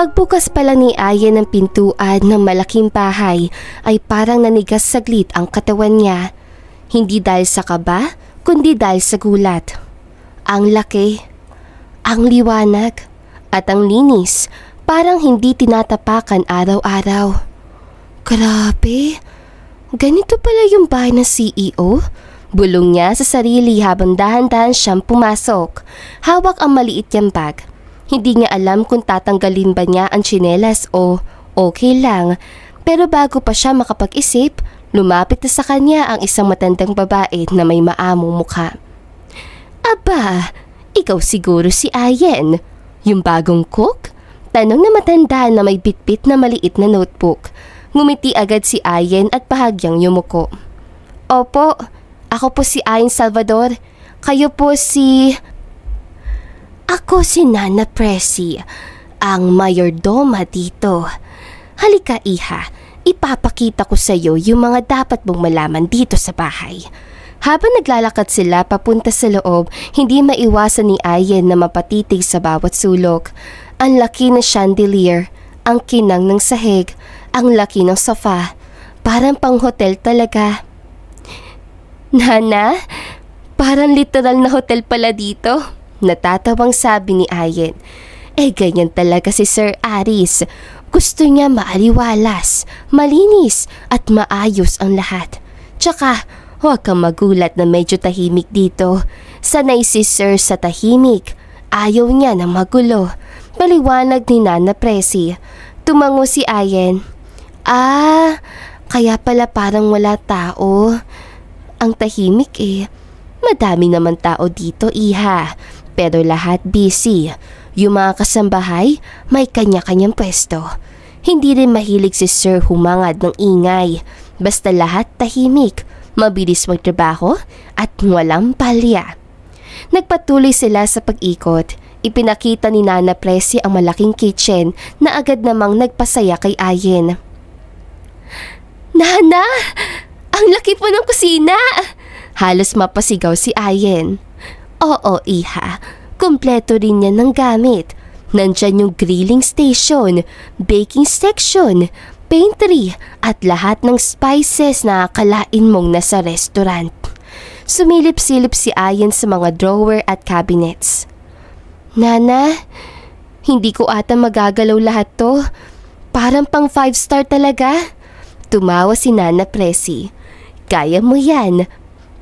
Pagbukas pa lang ni Ayen ng pintuan ng malaking bahay ay parang nanigas saglit ang katawan niya. Hindi dahil sa kaba, kundi dahil sa gulat. Ang laki, ang liwanag, at ang linis, parang hindi tinatapakan araw-araw. Grabe, ganito pala yung bahay ng CEO? Bulong niya sa sarili habang dahan-dahan siyang pumasok. Hawak ang maliit niyang bag. Hindi niya alam kung tatanggalin ba niya ang tsinelas o okay lang. Pero bago pa siya makapag-isip, lumapit na sa kanya ang isang matandang babae na may maamong mukha. Aba, ikaw siguro si Ayen, yung bagong cook? Tanong na matanda na may bitbit na maliit na notebook. Ngumiti agad si Ayen at bahagyang yumuko. Opo, ako po si Ayen Salvador. Kayo po si... Ako si Nana Presi, ang mayordoma dito. Halika iha, ipapakita ko sa iyo yung mga dapat mong malaman dito sa bahay. Habang naglalakad sila papunta sa loob, hindi maiwasan ni Ayen na mapatitig sa bawat sulok. Ang laki ng chandelier, ang kinang ng sahig, ang laki ng sofa. Parang pang hotel talaga. Nana, parang literal na hotel pala dito. Natatawang sabi ni Ayen. Ganyan talaga si Sir Aris. Gusto niya maaliwalas, malinis at maayos ang lahat. Tsaka, huwag kang magulat na medyo tahimik dito. Sanay si Sir sa tahimik. Ayaw niya ng magulo. Paliwanag ni Nana Presi. Tumango si Ayen. Kaya pala parang wala tao. Ang tahimik Madami naman tao dito, iha. Pero lahat busy. Yung mga kasambahay, may kanya-kanyang pwesto. Hindi rin mahilig si Sir humangad ng ingay. Basta lahat tahimik, mabilis magtrabaho at walang palya. Nagpatuloy sila sa pag-ikot. Ipinakita ni Nana Presi ang malaking kitchen na agad namang nagpasaya kay Ayen. Nana! Ang laki po ng kusina! Halos mapasigaw si Ayen. Oo, iha. Kompleto rin yan ng gamit. Nandyan yung grilling station, baking section, pantry, at lahat ng spices na akalain mong nasa restaurant. Sumilip-silip si Ayen sa mga drawer at cabinets. Nana, hindi ko ata magagalaw lahat to. Parang pang 5-star talaga. Tumawa si Nana Presi. Kaya mo yan.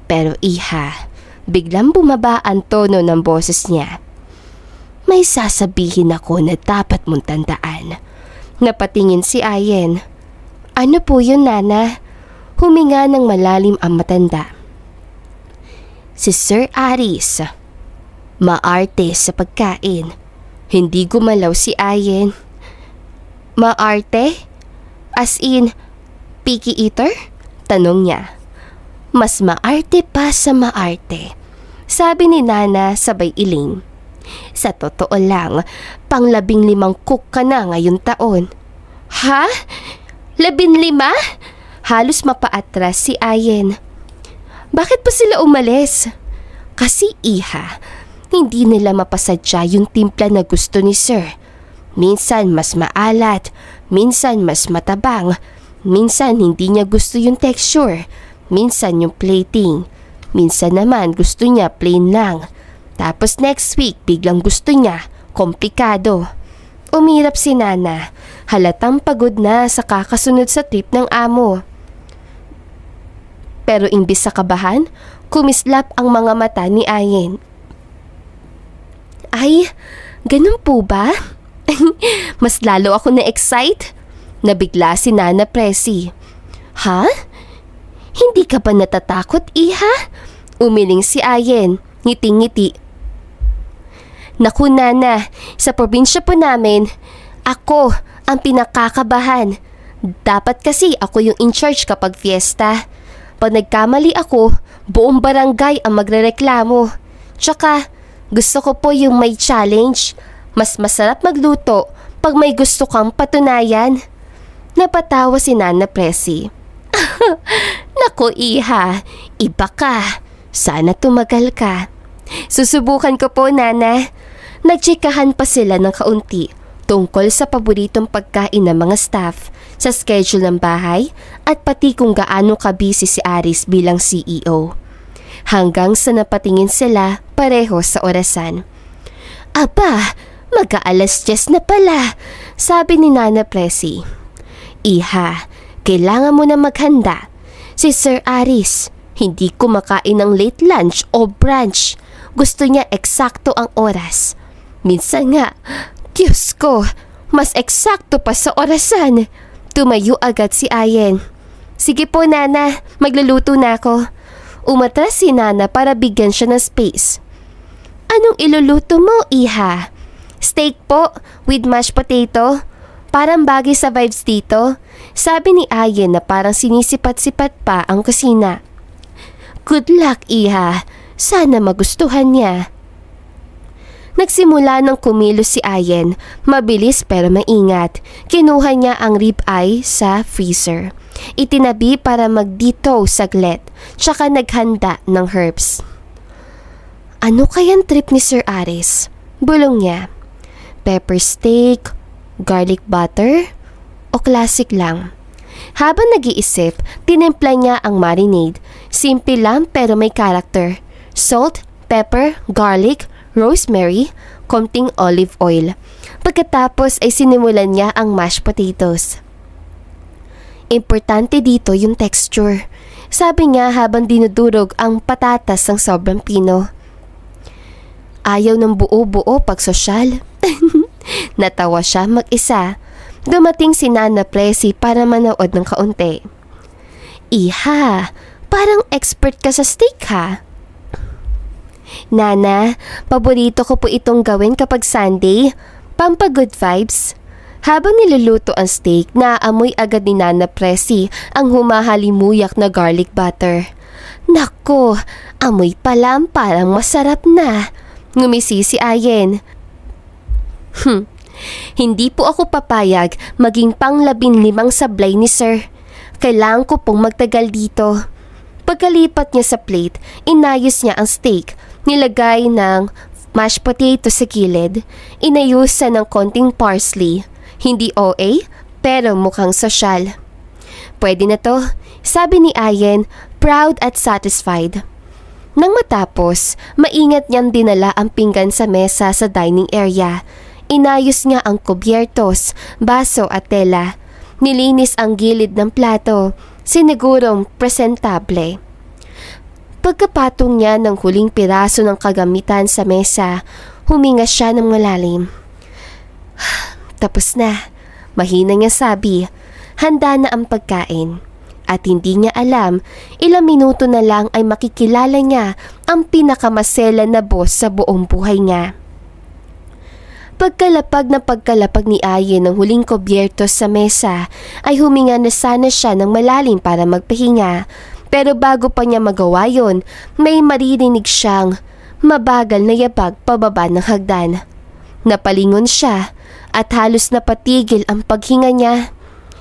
Pero iha, biglang bumaba ang tono ng boses niya. May sasabihin ako na dapat mong tandaan. Napatingin si Ayen. Ano po yun, Nana? Huminga ng malalim ang matanda. Si Sir Aris, maarte sa pagkain. Hindi gumalaw si Ayen. Maarte? As in, picky eater? Tanong niya. Mas maarte pa sa maarte, sabi ni Nana sabay iling. Sa totoo lang, pang 15 cook ka na ngayong taon. Ha? 15? Halos mapaatras si Ayen. Bakit pa sila umalis? Kasi iha, hindi nila mapasadya yung timpla na gusto ni Sir. Minsan mas maalat, minsan mas matabang, minsan hindi niya gusto yung texture. Minsan yung plating. Minsan naman gusto niya plain lang. Tapos next week biglang gusto niya komplikado. Umirap si Nana. Halatang pagod na sa kakasunod sa trip ng amo. Pero imbis sa kabahan, kumislap ang mga mata ni Ayen. Ay, ganun po ba? Mas lalo ako na-excite. Nabigla si Nana Presi. Ha? Hindi ka ba natatakot, iha? Umiling si Ayen, ngiti-ngiti. Naku, Nana, sa probinsya po namin, ako ang pinakakabahan. Dapat kasi ako yung in charge kapag fiesta. Pag nagkamali ako, buong barangay ang magrereklamo. Tsaka, gusto ko po yung may challenge. Mas masarap magluto pag may gusto kang patunayan. Napatawa si Nana Presi. Nako, iha, iba ka. Sana tumagal ka. Susubukan ko po, Nana. Nagtsikahan pa sila ng kaunti. tungkol sa paboritong pagkain ng mga staff, sa schedule ng bahay, at pati kung gaano kabisi si Aris bilang CEO. Hanggang sa napatingin sila pareho sa orasan. Aba, mag-aalas 10 na pala, sabi ni Nana Presi. Iha, kailangan mo na maghanda. Si Sir Aris, hindi kumakain ng late lunch o brunch. Gusto niya eksakto ang oras. Minsan nga, Diyos ko, mas eksakto pa sa orasan. Tumayo agad si Ayen. Sige po Nana, magluluto na ako. Umatras si Nana para bigyan siya ng space. Anong iluluto mo, Iha? Steak po, with mashed potato. Parang bagay sa vibes dito. Sabi ni Ayen na parang sinisipat-sipat pa ang kusina. Good luck, Iha. Sana magustuhan niya. Nagsimula ng kumilos si Ayen. Mabilis pero maingat. Kinuha niya ang ribeye sa freezer. Itinabi para mag-dito saglit. Tsaka naghanda ng herbs. Ano kayang trip ni Sir Aris? Bulong niya. Pepper steak, garlic butter, o classic lang? Habang nag-iisip, tinimpla niya ang marinade. Simple lang pero may character. Salt, pepper, garlic, rosemary, konting olive oil. Pagkatapos ay sinimulan niya ang mashed potatoes. Importante dito yung texture. Sabi niya habang dinudurog ang patatas ng sobrang pino. Ayaw ng buo-buo pag sosyal. Natawa siya mag-isa. Dumating si Nana Presi para manood ng kaunti. Iha, parang expert ka sa steak ha? Nana, paborito ko po itong gawin kapag Sunday. Pampa-good vibes. Habang niluluto ang steak, naaamoy agad ni Nana Presi ang humahalimuyak na garlic butter. Nako, amoy pa lang parang masarap na. Ngumisi si Ayen. Hindi po ako papayag maging pang-15 sablay ni Sir. Kailangan ko pong magtagal dito. Pagkalipat niya sa plate, inayos niya ang steak. Nilagay ng mashed potato sa gilid. Inayusan ng konting parsley. Hindi OA, pero mukhang sosyal. Pwede na to, sabi ni Ayen, proud at satisfied. Nang matapos, maingat niyang dinala ang pinggan sa mesa sa dining area. Inayos niya ang kubyertos, baso at tela. Nilinis ang gilid ng plato, sinigurong presentable. Pagkapatong niya ng huling piraso ng kagamitan sa mesa, huminga siya ng malalim. Tapos na, mahina niya sabi, handa na ang pagkain. At hindi niya alam, ilang minuto na lang ay makikilala niya ang pinakamasela na boss sa buong buhay niya. Pagkalapag ni Ayen ng huling kubyertos sa mesa, ay huminga na sana siya ng malalim para magpahinga. Pero bago pa niya magawa yon, may maririnig siyang mabagal na yabag pababa ng hagdan. Napalingon siya at halos napatigil ang paghinga niya.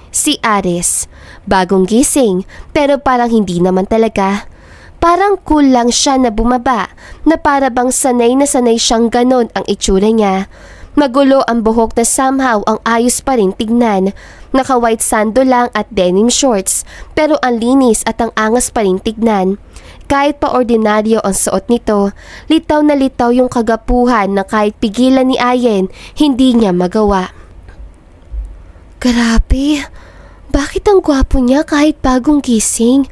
Si Aris, bagong gising pero parang hindi naman talaga. Parang cool lang siya na bumaba na para bang sanay na sanay siyang ganon ang itsura niya. Magulo ang buhok na somehow ang ayos pa rin tignan. Naka-white sando lang at denim shorts pero ang linis at ang angas pa rin tignan. Kahit pa ordinaryo ang suot nito, litaw na litaw yung kagapuhan na kahit pigilan ni Ayen, hindi niya magawa. Grabe, bakit ang gwapo niya kahit bagong gising?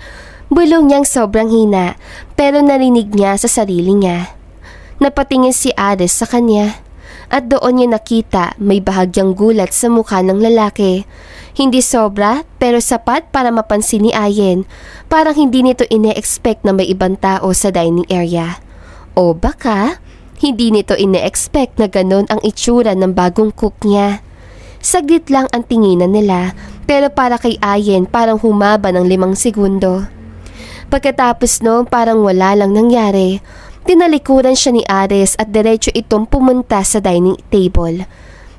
Bulong niyang sobrang hina pero narinig niya sa sarili niya. Napatingin si Aris sa kanya. At doon niya nakita may bahagyang gulat sa mukha ng lalaki. Hindi sobra pero sapat para mapansin ni Ayen. Parang hindi nito ine-expect na may ibang tao sa dining area. O baka hindi nito ine-expect na ganon ang itsura ng bagong cook niya. Saglit lang ang tinginan nila pero para kay Ayen parang humaba ng 5 segundo. Pagkatapos no parang wala lang nangyari. Tinalikuran siya ni Aris at diretso itong pumunta sa dining table.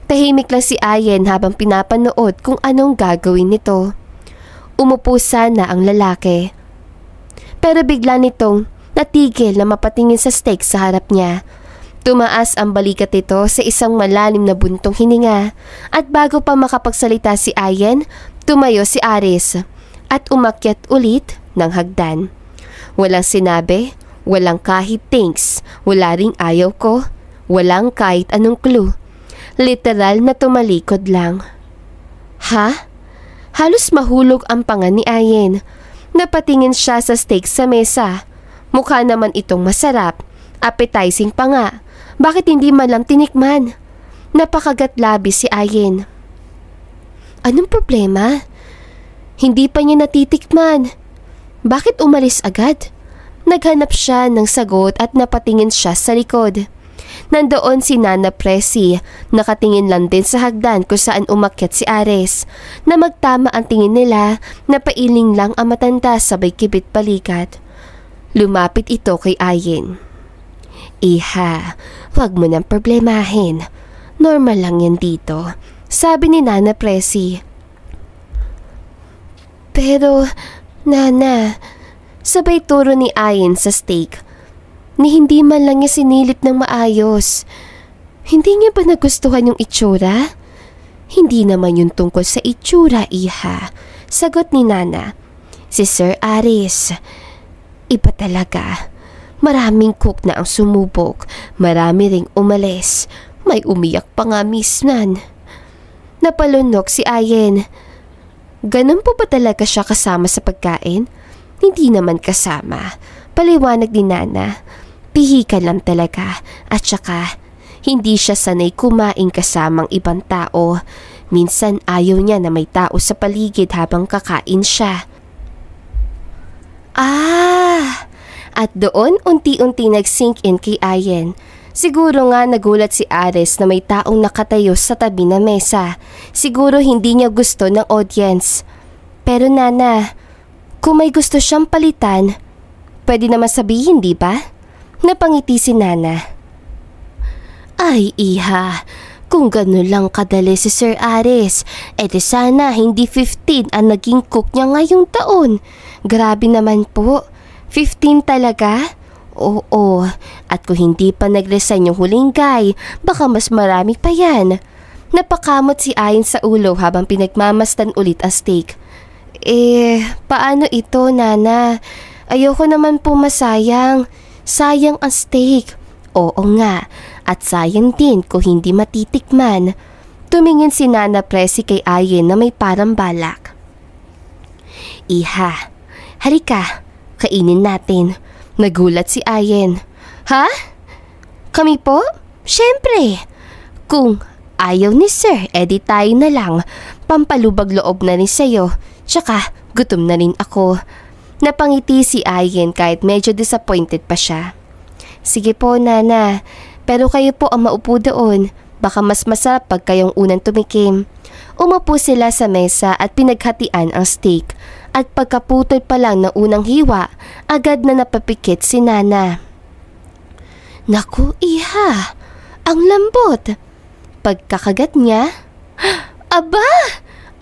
Tahimik lang si Ayen habang pinapanood kung anong gagawin nito. Umupo sana ang lalaki. Pero bigla nitong natigil na mapatingin sa steak sa harap niya. Tumaas ang balikat nito sa isang malalim na buntong hininga at bago pa makapagsalita si Ayen, tumayo si Aris at umakyat ulit ng hagdan. Walang sinabi, walang kahit thanks, wala ring ayaw ko, walang kahit anong clue. Literal na tumalikod lang. Ha? Halos mahulog ang panga ni Ayen. Napatingin siya sa steak sa mesa. Mukha naman itong masarap, appetizing pa nga. Bakit hindi man lang tinikman? Napakagat labis si Ayen. Anong problema? Hindi pa niya natitikman. Bakit umalis agad? Naghanap siya ng sagot at napatingin siya sa likod. Nandoon si Nana Presi, nakatingin lang din sa hagdan kung saan umakyat si Ares, na magtama ang tingin nila na pailing lang ang matanda sabay kibit balikat. Lumapit ito kay Ayen. Iha, wag mo nang problemahin. Normal lang yan dito, sabi ni Nana Presi. Pero, Nana, sabay turo ni Ayen sa steak, ni hindi man lang niya sinilip ng maayos. Hindi niya ba nagustuhan yung itsura? Hindi naman yung tungkol sa itsura, Iha, sagot ni Nana. Si Sir Aris, iba talaga. Maraming cook na ang sumubok, marami ring umalis, may umiyak pa nga misnan. Napalunok si Ayen. Ganun po ba talaga siya kasama sa pagkain? Hindi naman kasama, paliwanag ni Nana. Pihikan lang talaga at saka hindi siya sanay kumain kasamang ibang tao. Minsan ayaw niya na may tao sa paligid habang kakain siya. At doon unti-unti nag-sink in kay Ayen. Siguro nga nagulat si Ares na may taong nakatayo sa tabi na mesa. Siguro hindi niya gusto ng audience. Pero Nana, kung may gusto siyang palitan, pwede naman sabihin, di ba? Napangiti si Nana. Ay, Iha, kung gano'n lang kadali si Sir Ares, edi sana hindi 15 ang naging cook niya ngayong taon. Grabe naman po. 15 talaga? Oo, at kung hindi pa nag-resign yung huling guy, baka mas marami pa yan. Napakamot si Ayen sa ulo habang pinagmamasdan ulit ang steak. Paano ito, Nana? Ayoko naman po masayang. Sayang ang steak. Oo nga, at sayang din kung hindi matitikman. Tumingin si Nana Presi kay Ayen na may parang balak. Iha, halika, kainin natin. Nagulat si Ayen. Ha? Kami po? Siyempre. Kung ayaw ni Sir, edi tayo na lang. Pampalubag loob na rin sa'yo. Tsaka gutom na rin ako. Napangiti si Ayen kahit medyo disappointed pa siya. Sige po, Nana. Pero kayo po ang maupo doon. Baka mas masarap pag kayong unang tumikim. Umupo sila sa mesa at pinaghatian ang steak. At pagkaputol pa lang ng unang hiwa, agad na napapikit si Nana. Naku, Iha, ang lambot. Pagkakagat niya, aba,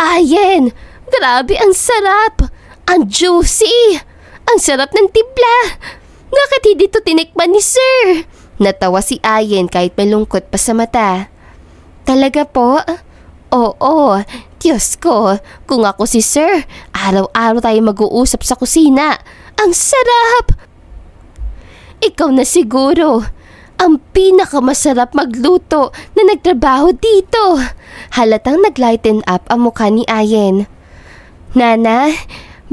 Ayen, grabe ang sarap. Ang juicy. Ang sarap ng timpla. Bakit hindi to tinikman ni Sir? Natawa si Ayen kahit may lungkot pa sa mata. Talaga po? Oo, Diyos ko, kung ako si Sir, araw-araw tayo mag-uusap sa kusina. Ang sarap! Ikaw na siguro ang pinakamasarap magluto na nagtrabaho dito. Halatang naglighten up ang mukha ni Ayen. Nana,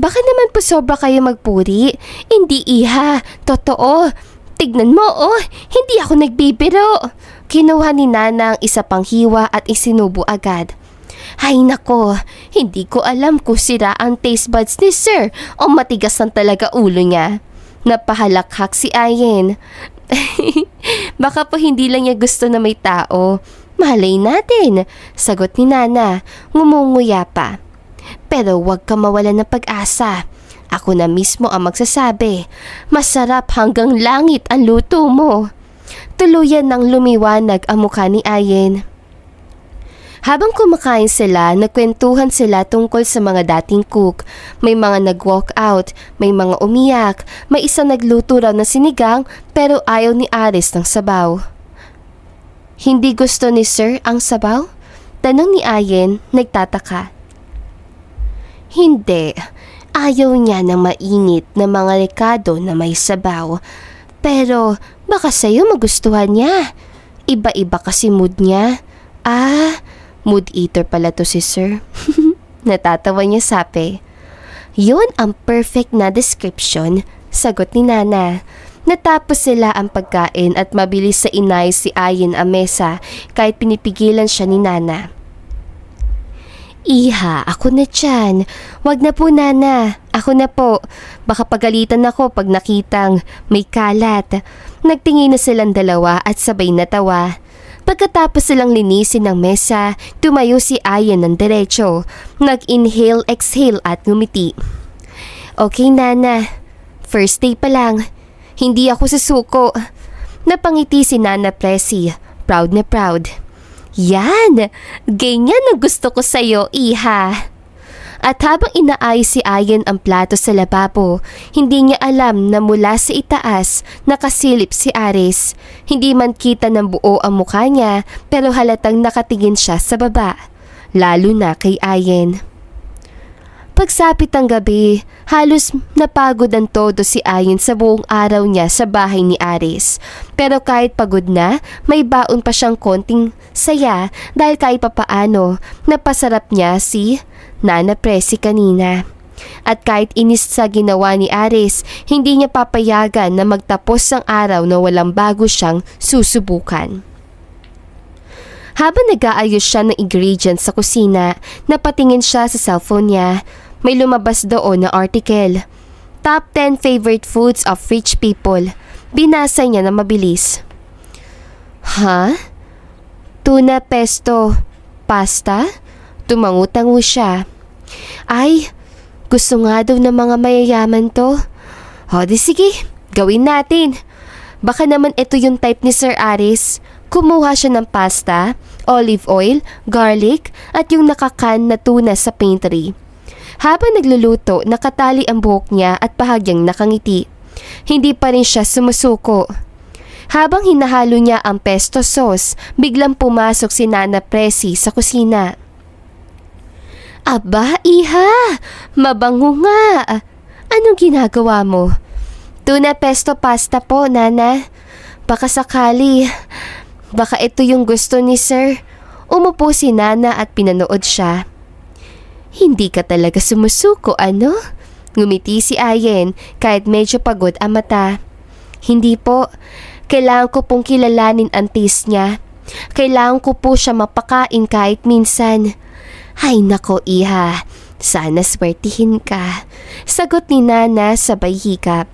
baka naman po sobra kayo magpuri. Hindi, Iha, totoo. Tignan mo, hindi ako nagbibiro. Kinuha ni Nana ang isa pang hiwa at isinubo agad. Hay nako, hindi ko alam kung sira ang taste buds ni Sir o matigas lang talaga ulo niya. Napahalakhak si Ayen. Baka po hindi lang niya gusto na may tao. Malay natin, sagot ni Nana, ngumunguya pa. Pero huwag ka mawalan ng pag-asa. Ako na mismo ang magsasabi. Masarap hanggang langit ang luto mo. Tuluyan nang lumiwanag ang mukha ni Ayen. Habang kumakain sila, nagkwentuhan sila tungkol sa mga dating cook. May mga nag-walk out, may mga umiyak, may isa nagluto raw na sinigang pero ayaw ni Aris ng sabaw. Hindi gusto ni Sir ang sabaw? Tanong ni Ayen, nagtataka. Hindi. Ayaw niya ng mainit na mga rekado na may sabaw. Pero baka sa'yo magustuhan niya. Iba-iba kasi mood niya. Mood eater pala to si Sir. Natatawa niya sabi. Yun ang perfect na description, sagot ni Nana. Natapos sila ang pagkain at mabilis sa inayos si Ayen ang mesa kahit pinipigilan siya ni Nana. Iha, ako na dyan. Wag na po, Nana. Ako na po. Baka pagalitan ako pag nakitang may kalat. Nagtingin na silang dalawa at sabay natawa. Pagkatapos silang linisin ng mesa, tumayo si Ayen ng diretso. Nag-inhale, exhale at ngumiti. Okay, Nana. First day pa lang. Hindi ako susuko. Napangiti si Nana Presi. Proud na proud. Yan! Ganyan ang gusto ko sa'yo, Iha. At habang inaayos si Ayen ang plato sa lababo, hindi niya alam na mula sa itaas nakasilip si Aris. Hindi man kita ng buo ang mukha niya pero halatang nakatingin siya sa baba, lalo na kay Ayen. Pagsapit ng gabi, halos napagod ang todo si Ayen sa buong araw niya sa bahay ni Aris. Pero kahit pagod na, may baon pa siyang konting saya dahil kahit papaano napasarap niya si Nana Presi kanina. At kahit inis sa ginawa ni Aris, hindi niya papayagan na magtapos ang araw na walang bago siyang susubukan. Habang nag-aayos siya ng ingredients sa kusina, napatingin siya sa cellphone niya. May lumabas doon na article. Top 10 favorite foods of rich people. Binasa niya na mabilis. Tuna pesto. Pasta? Tumangutango siya. Ay, gusto nga daw ng mga mayayaman to. Di sige, gawin natin. Baka naman ito yung type ni Sir Aris. Kumuha siya ng pasta, olive oil, garlic, at yung nakakan na tuna sa pantry. Habang nagluluto, nakatali ang buhok niya at bahagyang nakangiti. Hindi pa rin siya sumusuko. Habang hinahalo niya ang pesto sauce, biglang pumasok si Nana Presi sa kusina. Aba, Iha! Mabango nga! Anong ginagawa mo? Tuna pesto pasta po, Nana. Baka sakali. Baka ito yung gusto ni Sir. Umupo si Nana at pinanood siya. Hindi ka talaga sumusuko, ano? Ngumiti si Ayen kahit medyo pagod ang mata. Hindi po. Kailangan ko pong kilalanin ang taste niya. Kailangan ko po siya mapakain kahit minsan. Ay nako, Iha. Sana swertihin ka. Sagot ni Nana sabay hikap.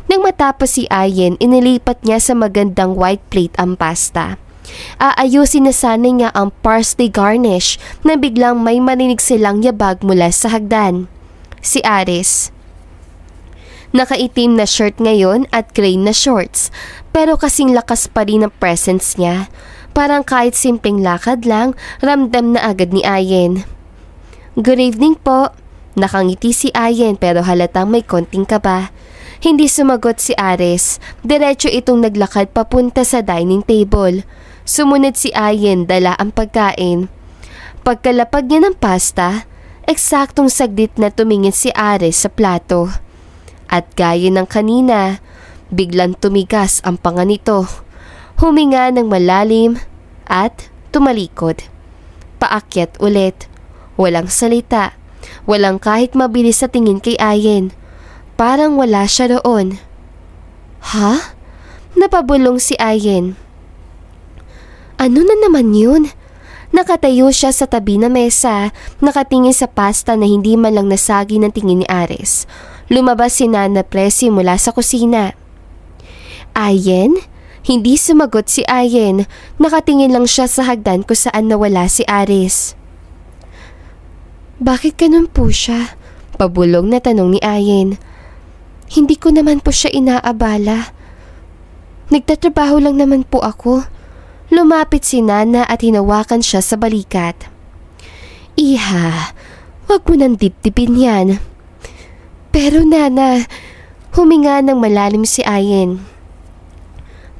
Nang matapos si Ayen, inilipat niya sa magandang white plate ang pasta. Aayusin na sana niya ang parsley garnish na biglang may marinig silang yabag mula sa hagdan. Si Aris. Nakaitim na shirt ngayon at gray na shorts, pero kasing lakas pa rin ang presence niya. Parang kahit simpleng lakad lang, ramdam na agad ni Ayen. Good evening po. Nakangiti si Ayen pero halatang may konting kaba. Hindi sumagot si Aris. Diretso itong naglakad papunta sa dining table. Sumunod si Ayen, dala ang pagkain. Pagkalapag niya ng pasta, eksaktong saglit na tumingin si Aris sa plato. At gaya ng kanina, biglang tumigas ang panga nito. Huminga ng malalim at tumalikod. Paakyat ulit. Walang salita. Walang kahit mabilis sa tingin kay Ayen. Parang wala siya roon. Ha? Napabulong si Ayen. Ano na naman yun? Nakatayo siya sa tabi ng mesa, nakatingin sa pasta na hindi man lang nasagi ng tingin ni Aris. Lumabas si Nana Presi mula sa kusina. Ayen? Hindi sumagot si Ayen. Nakatingin lang siya sa hagdan kung saan nawala si Aris. Bakit ganun po siya? Pabulong na tanong ni Ayen. Hindi ko naman po siya inaabala. Nagtatrabaho lang naman po ako. Lumapit si Nana at hinawakan siya sa balikat. Iha, wag mo nang dibdibin yan. Pero Nana, huminga ng malalim si Ayen.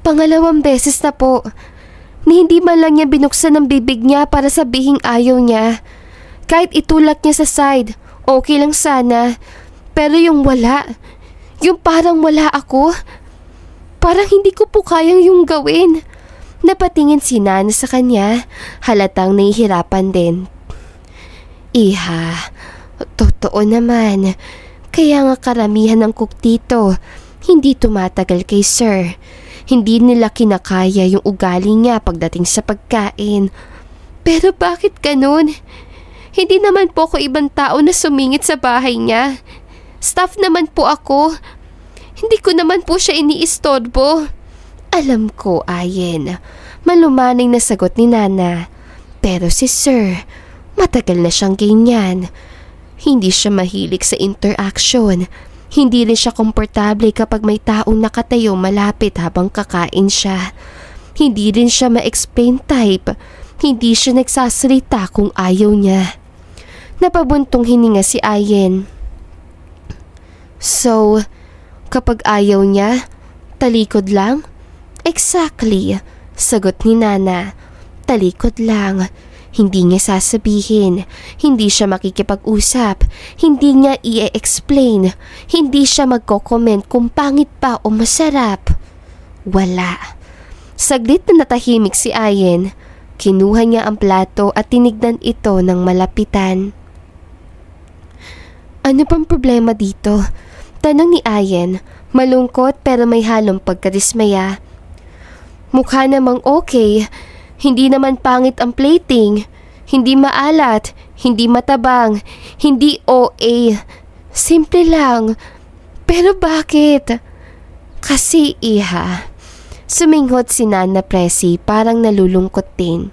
Pangalawang beses na po. ni hindi man lang niya binuksan ang bibig niya para sabihing ayaw niya. Kahit itulak niya sa side, okay lang sana. Pero yung wala, yung parang wala ako, parang hindi ko po kayang yung gawin. Napatingin si Nana sa kanya, halatang nahihirapan din. Iha, totoo naman. Kaya nga karamihan ng cook dito, hindi tumatagal kay sir. Hindi nila kinakaya yung ugali niya pagdating sa pagkain. Pero bakit ganun? Hindi naman po ako ibang tao na sumingit sa bahay niya. Staff naman po ako. Hindi ko naman po siya iniistorbo. Alam ko, Ayen. Malumaning na sagot ni Nana. Pero si sir, matagal na siyang ganyan. Hindi siya mahilig sa interaction. Hindi rin siya komportable kapag may taong nakatayo malapit habang kakain siya. Hindi rin siya ma-explain type. Hindi siya nagsasalita kung ayaw niya. Napabuntong hininga si Ayen. So, kapag ayaw niya, talikod lang? Exactly, sagot ni Nana. Talikod lang. Hindi niya sasabihin, hindi siya makikipag-usap, hindi niya i-explain, hindi siya magko-comment kung pangit pa o masarap. Wala. Saglit na natahimik si Ayen. Kinuha niya ang plato at tinignan ito ng malapitan. Ano bang problema dito? Tanong ni Ayen, malungkot pero may halong pagkadismaya. Mukha namang okay. Hindi naman pangit ang plating, hindi maalat, hindi matabang, hindi OA. Simple lang. Pero bakit? Kasi iha. Suminghot si Nana Presi parang nalulungkot din.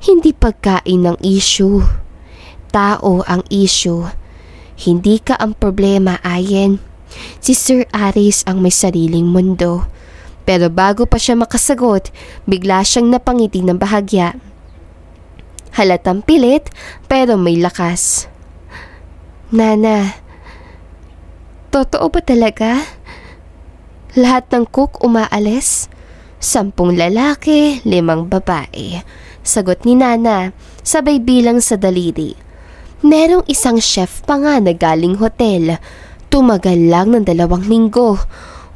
Hindi pagkain ang issue. Tao ang issue. Hindi ka ang problema, Ayen. Si Sir Aris ang may sariling mundo. Pero bago pa siya makasagot, bigla siyang napangiti ng bahagya. Halatang pilit pero may lakas. Nana, totoo ba talaga? Lahat ng cook umaalis? 10 lalaki, 5 babae. Sagot ni Nana, sabay bilang sa daliri. Merong isang chef pa nga na galing hotel. Tumagal lang ng 2 linggo.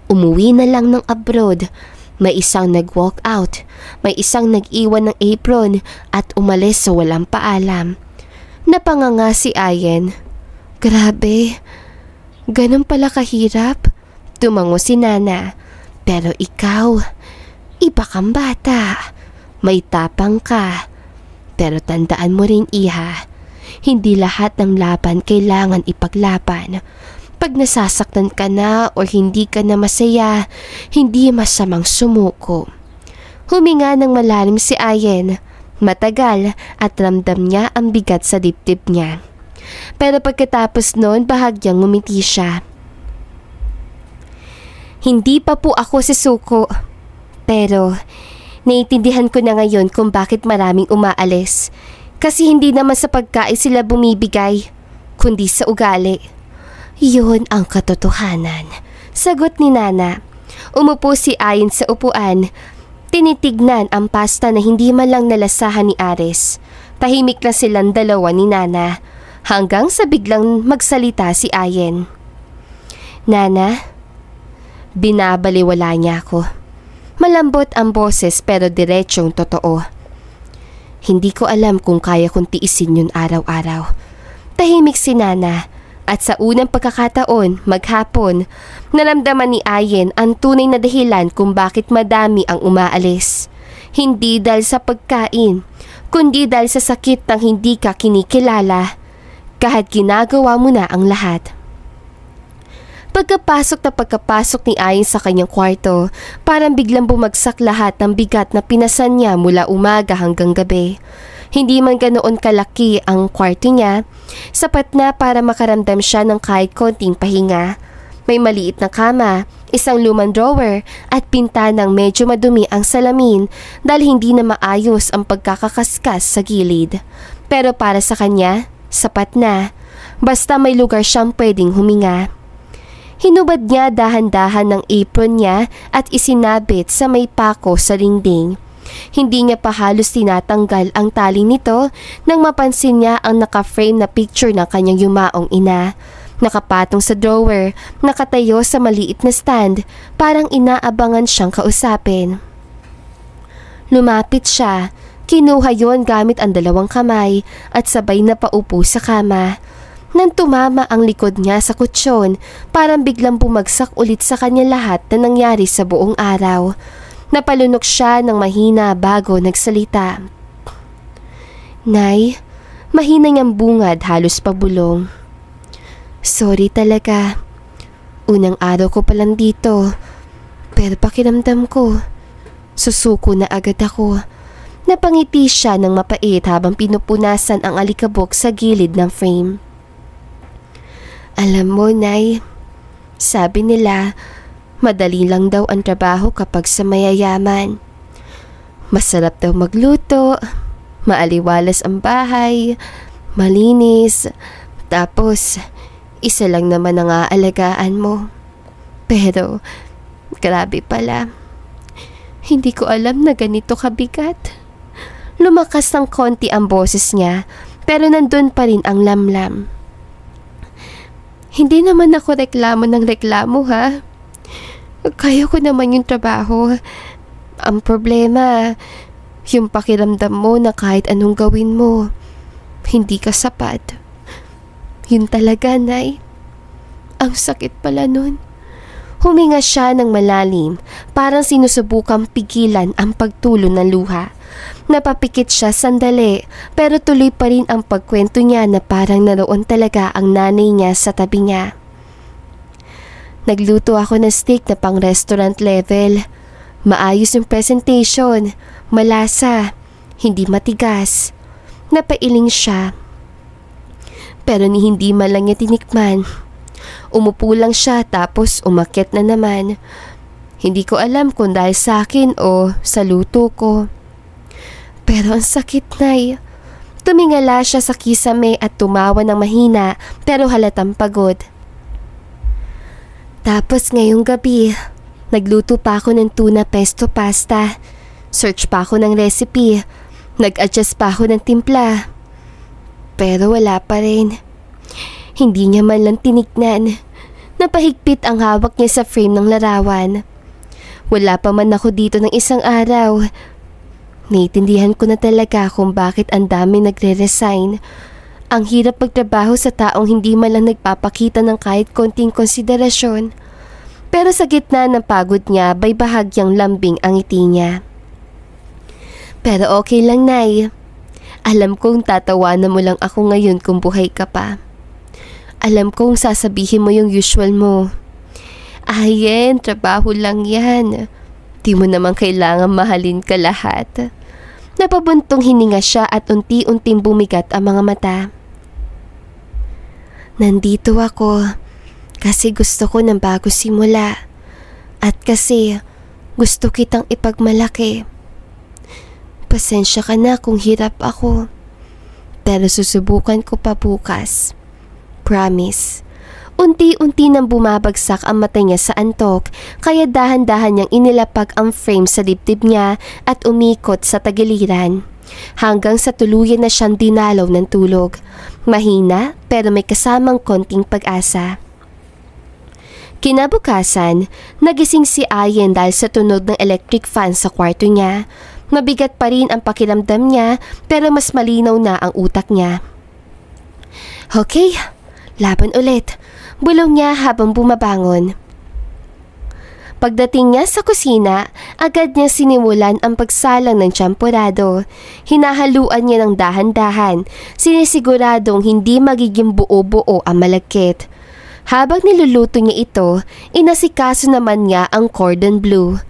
Umuwi na lang ng abroad. May isang nag-walk out. May isang nag-iwan ng apron at umalis sa walang paalam. Napanganga si Ayen. Grabe. Ganun pala kahirap. Tumango si Nana. Pero ikaw, iba kang bata. May tapang ka. Pero tandaan mo rin, iha, hindi lahat ng laban kailangan ipaglaban. Pag nasasaktan ka na o hindi ka na masaya, hindi masamang sumuko. Huminga ng malalim si Ayen. Matagal at ramdam niya ang bigat sa dibdib niya. Pero pagkatapos noon, bahagyang ngumiti siya. Hindi pa po ako susuko. Pero naiintindihan ko na ngayon kung bakit maraming umaalis. Kasi hindi naman sa pagkain sila bumibigay, kundi sa ugali. Yun ang katotohanan, sagot ni Nana. Umupo si Ayen sa upuan. Tinitignan ang pasta na hindi man lang nalasahan ni Aris. Tahimik na silang dalawa ni Nana hanggang sa biglang magsalita si Ayen. Nana, binabaliwala niya ako. Malambot ang boses pero diretsong totoo. Hindi ko alam kung kaya kong tiisin yun araw-araw. Tahimik si Nana. At sa unang pagkakataon, maghapon, naramdaman ni Ayen ang tunay na dahilan kung bakit madami ang umaalis. Hindi dahil sa pagkain, kundi dahil sa sakit ng hindi ka kinikilala, kahit ginagawa mo na ang lahat. Pagkapasok ni Ayen sa kanyang kwarto, parang biglang bumagsak lahat ng bigat na pinasan niya mula umaga hanggang gabi. Hindi man ganoon kalaki ang kwarto niya, sapat na para makaramdam siya ng kahit konting pahinga. May maliit na kama, isang lumang drawer at pintanang medyo madumi ang salamin dahil hindi na maayos ang pagkakakaskas sa gilid. Pero para sa kanya, sapat na, basta may lugar siyang pwedeng huminga. Hinubad niya dahan-dahan ng apron niya at isinabit sa may pako sa dingding. Hindi niya pa halos tinatanggal ang tali nito nang mapansin niya ang naka-frame na picture ng kanyang yumaong ina. Nakapatong sa drawer, nakatayo sa maliit na stand, parang inaabangan siyang kausapin. Lumapit siya, kinuha yon gamit ang dalawang kamay at sabay na paupo sa kama. Nang tumama ang likod niya sa kutsyon, parang biglang bumagsak ulit sa kanya lahat na nangyari sa buong araw. Napalunok siya ng mahina bago nagsalita. Nay, mahina niyang bungad halos pabulong. Sorry talaga. Unang araw ko pa lang dito. Pero pakiramdam ko, susuko na agad ako. Napangiti siya ng mapait habang pinupunasan ang alikabok sa gilid ng frame. Alam mo, Nay, sabi nila, madali lang daw ang trabaho kapag sa mayayaman. Masarap daw magluto, maaliwalas ang bahay, malinis, tapos isa lang naman ang aalagaan mo. Pero, grabe pala. Hindi ko alam na ganito kabigat. Lumakas ng konti ang boses niya, pero nandun pa rin ang lamlam. Hindi naman ako reklamo ng reklamo, ha? Kaya ko naman yung trabaho. Ang problema, yung pakiramdam mo na kahit anong gawin mo, hindi ka sapat. Yun talaga, Nay. Ang sakit pala nun. Huminga siya ng malalim, parang sinusubukang pigilan ang pagtulo ng luha. Napapikit siya sandali, pero tuloy pa rin ang pagkwento niya na parang naroon talaga ang nanay niya sa tabi niya. Nagluto ako ng steak na pang restaurant level. Maayos yung presentation, malasa, hindi matigas. Napailing siya. Pero ni hindi man lang niya tinikman. Umupo lang siya tapos umakyat na naman. Hindi ko alam kung dahil sa akin o sa luto ko. Pero ang sakit, Nay. Tumingala siya sa kisame at tumawa ng mahina pero halatang pagod. Tapos ngayong gabi, nagluto pa ako ng tuna pesto pasta. Search pa ako ng recipe. Nag-adjust pa ako ng timpla. Pero wala pa rin. Hindi niya man lang tinignan. Napahigpit ang hawak niya sa frame ng larawan. Wala pa man ako dito ng isang araw. Naiintindihan ko na talaga kung bakit ang dami nagre-resign. Ang hirap magtrabaho sa taong hindi man lang nagpapakita ng kahit konting konsiderasyon. Pero sa gitna ng pagod niya, bay bahagyang lambing ang ngiti niya. Pero okay lang, Nay. Alam kong tatawanan mo lang ako ngayon kung buhay ka pa. Alam kong sasabihin mo yung usual mo. Ayen, trabaho lang yan. Di mo naman kailangan mahalin ka lahat. Napabuntong hininga siya at unti-unting bumigat ang mga mata. Nandito ako kasi gusto ko ng bago simula. At kasi gusto kitang ipagmalaki. Pasensya ka na kung hirap ako. Pero susubukan ko pa bukas. Promise. Unti-unti nang bumabagsak ang mata niya sa antok, kaya dahan-dahan niyang inilapag ang frame sa dibdib niya at umikot sa tagiliran. Hanggang sa tuluyan na siyang dinalaw ng tulog. Mahina pero may kasamang konting pag-asa. Kinabukasan, nagising si Ayen dahil sa tunog ng electric fan sa kwarto niya. Mabigat pa rin ang pakiramdam niya pero mas malinaw na ang utak niya. Okay, laban ulit. Bulong niya habang bumabangon. Pagdating niya sa kusina, agad niya sinimulan ang pagsalang ng champorado. Hinahaluan niya ng dahan-dahan, sinisiguradong hindi magiging buo-buo ang malagkit. Habang niluluto niya ito, inasikaso naman niya ang cordon bleu.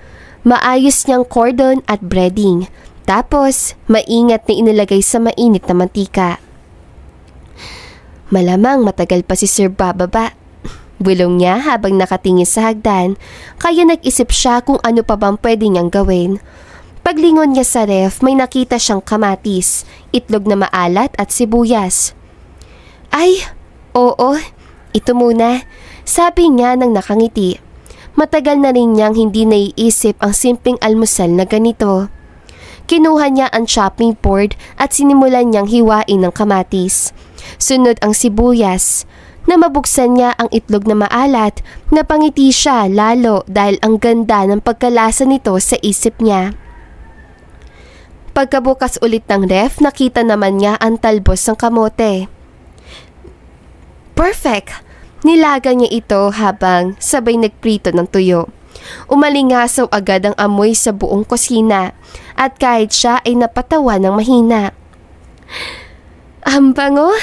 Maayos niyang cordon at breading, tapos maingat na inilagay sa mainit na mantika. Malamang matagal pa si Sir bababa. Bulong niya habang nakatingin sa hagdan, kaya nag-isip siya kung ano pa bang pwede niyang gawin. Paglingon niya sa ref, may nakita siyang kamatis, itlog na maalat at sibuyas. Ay, oo, ito muna, sabi niya nang nakangiti. Matagal na rin niyang hindi naiisip ang simpleng almusal na ganito. Kinuha niya ang chopping board at sinimulan niyang hiwain ng kamatis. Sunod ang sibuyas. Na mabuksan niya ang itlog na maalat, napangiti siya lalo dahil ang ganda ng pagkalasa nito sa isip niya. Pagkabukas ulit ng ref, nakita naman niya ang talbos ng kamote. Perfect! Nilaga niya ito habang sabay nagprito ng tuyo. Umalingasaw agad ang amoy sa buong kusina at kahit siya ay napatawa ng mahina. Ang bango!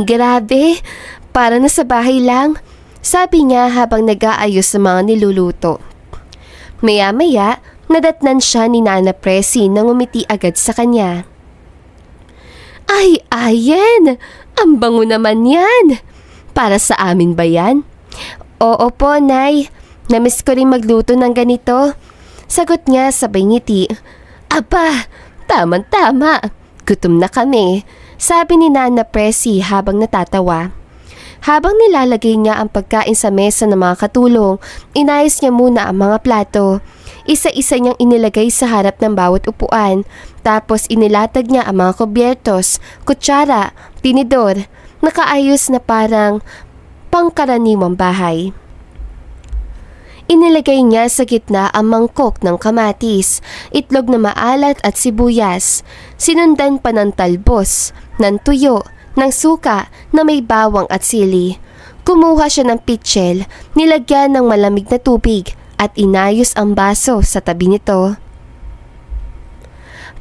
Grabe, para na sa bahay lang, sabi niya habang nag-aayos ng mga niluluto. Maya-maya, nadatnan siya ni Nana Presi nang umiti agad sa kanya. Ay, Ayen! Ang bango naman yan! Para sa amin ba yan? Oo po, Nay. Namiss ko rin magluto ng ganito. Sagot niya sabay ngiti. Aba, tama-tama. Gutom na kami. Sabi ni Nana Presi habang natatawa. Habang nilalagay niya ang pagkain sa mesa ng mga katulong, inayos niya muna ang mga plato. Isa-isa niyang inilagay sa harap ng bawat upuan, tapos inilatag niya ang mga kubyertos, kutsara, tinidor, nakaayos na parang pangkaraniwang bahay. Inilagay niya sa gitna ang mangkok ng kamatis, itlog na maalat at sibuyas. Sinundan pa ng talbos, ng tuyo, ng suka na may bawang at sili. Kumuha siya ng pitchel, nilagyan ng malamig na tubig at inayos ang baso sa tabi nito.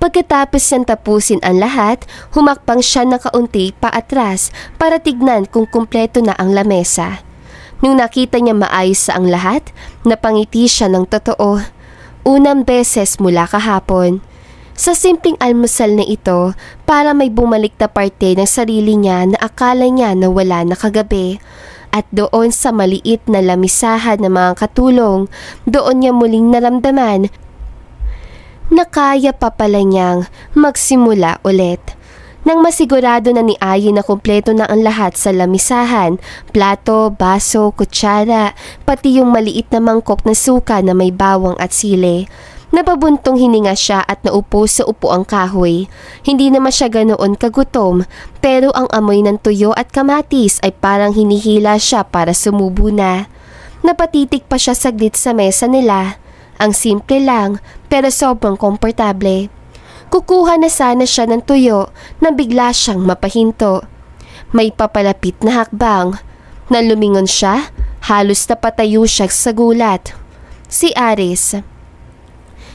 Pagkatapos niyang tapusin ang lahat, humakbang siya ng kaunti paatras para tignan kung kumpleto na ang lamesa. Nung nakita niya maayos sa ang lahat, napangiti siya ng totoo. Unang beses mula kahapon. Sa simpleng almusal na ito, para may bumalik na parte ng sarili niya na akala niya na wala na kagabi. At doon sa maliit na lamisahan ng mga katulong, doon niya muling naramdaman na kaya pa pala niyang magsimula ulit. Nang masigurado na ni Ayen na kumpleto na ang lahat sa lamisahan, plato, baso, kutsara, pati yung maliit na mangkok na suka na may bawang at sili. Napabuntong hininga siya at naupo sa upuang kahoy. Hindi naman siya ganoon kagutom, pero ang amoy ng tuyo at kamatis ay parang hinihila siya para sumubo na. Napatitik pa siya saglit sa mesa nila. Ang simple lang, pero sobrang komportable. Kukuha na sana siya ng tuyo nang bigla siyang mapahinto. May papalapit na hakbang. Nang lumingon siya, halos napatayo siya sa gulat. Si Aris.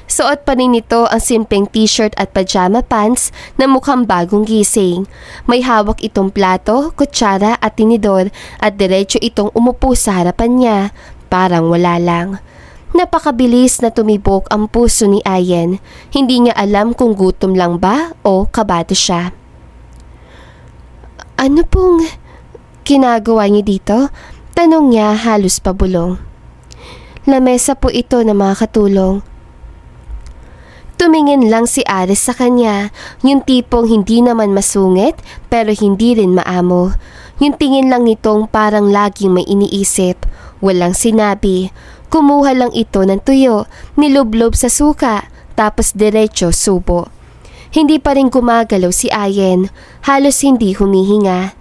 Suot pa rin nito ang simpleng t-shirt at pajama pants na mukhang bagong gising. May hawak itong plato, kutsara at tinidor at diretso itong umupo sa harapan niya. Parang wala lang. Napakabilis na tumibok ang puso ni Ayen. Hindi niya alam kung gutom lang ba o kabado siya. Ano pong ginagawa niyo dito? Tanong niya halos pabulong. Lamesa po ito ng mga katulong. Tumingin lang si Aris sa kanya, yung tipong hindi naman masungit pero hindi rin maamo. Yung tingin lang nitong parang laging may iniisip, walang sinabi. Kumuha lang ito ng tuyo, nilublob sa suka, tapos diretso subo. Hindi pa rin gumagalaw si Ayen, halos hindi humihinga.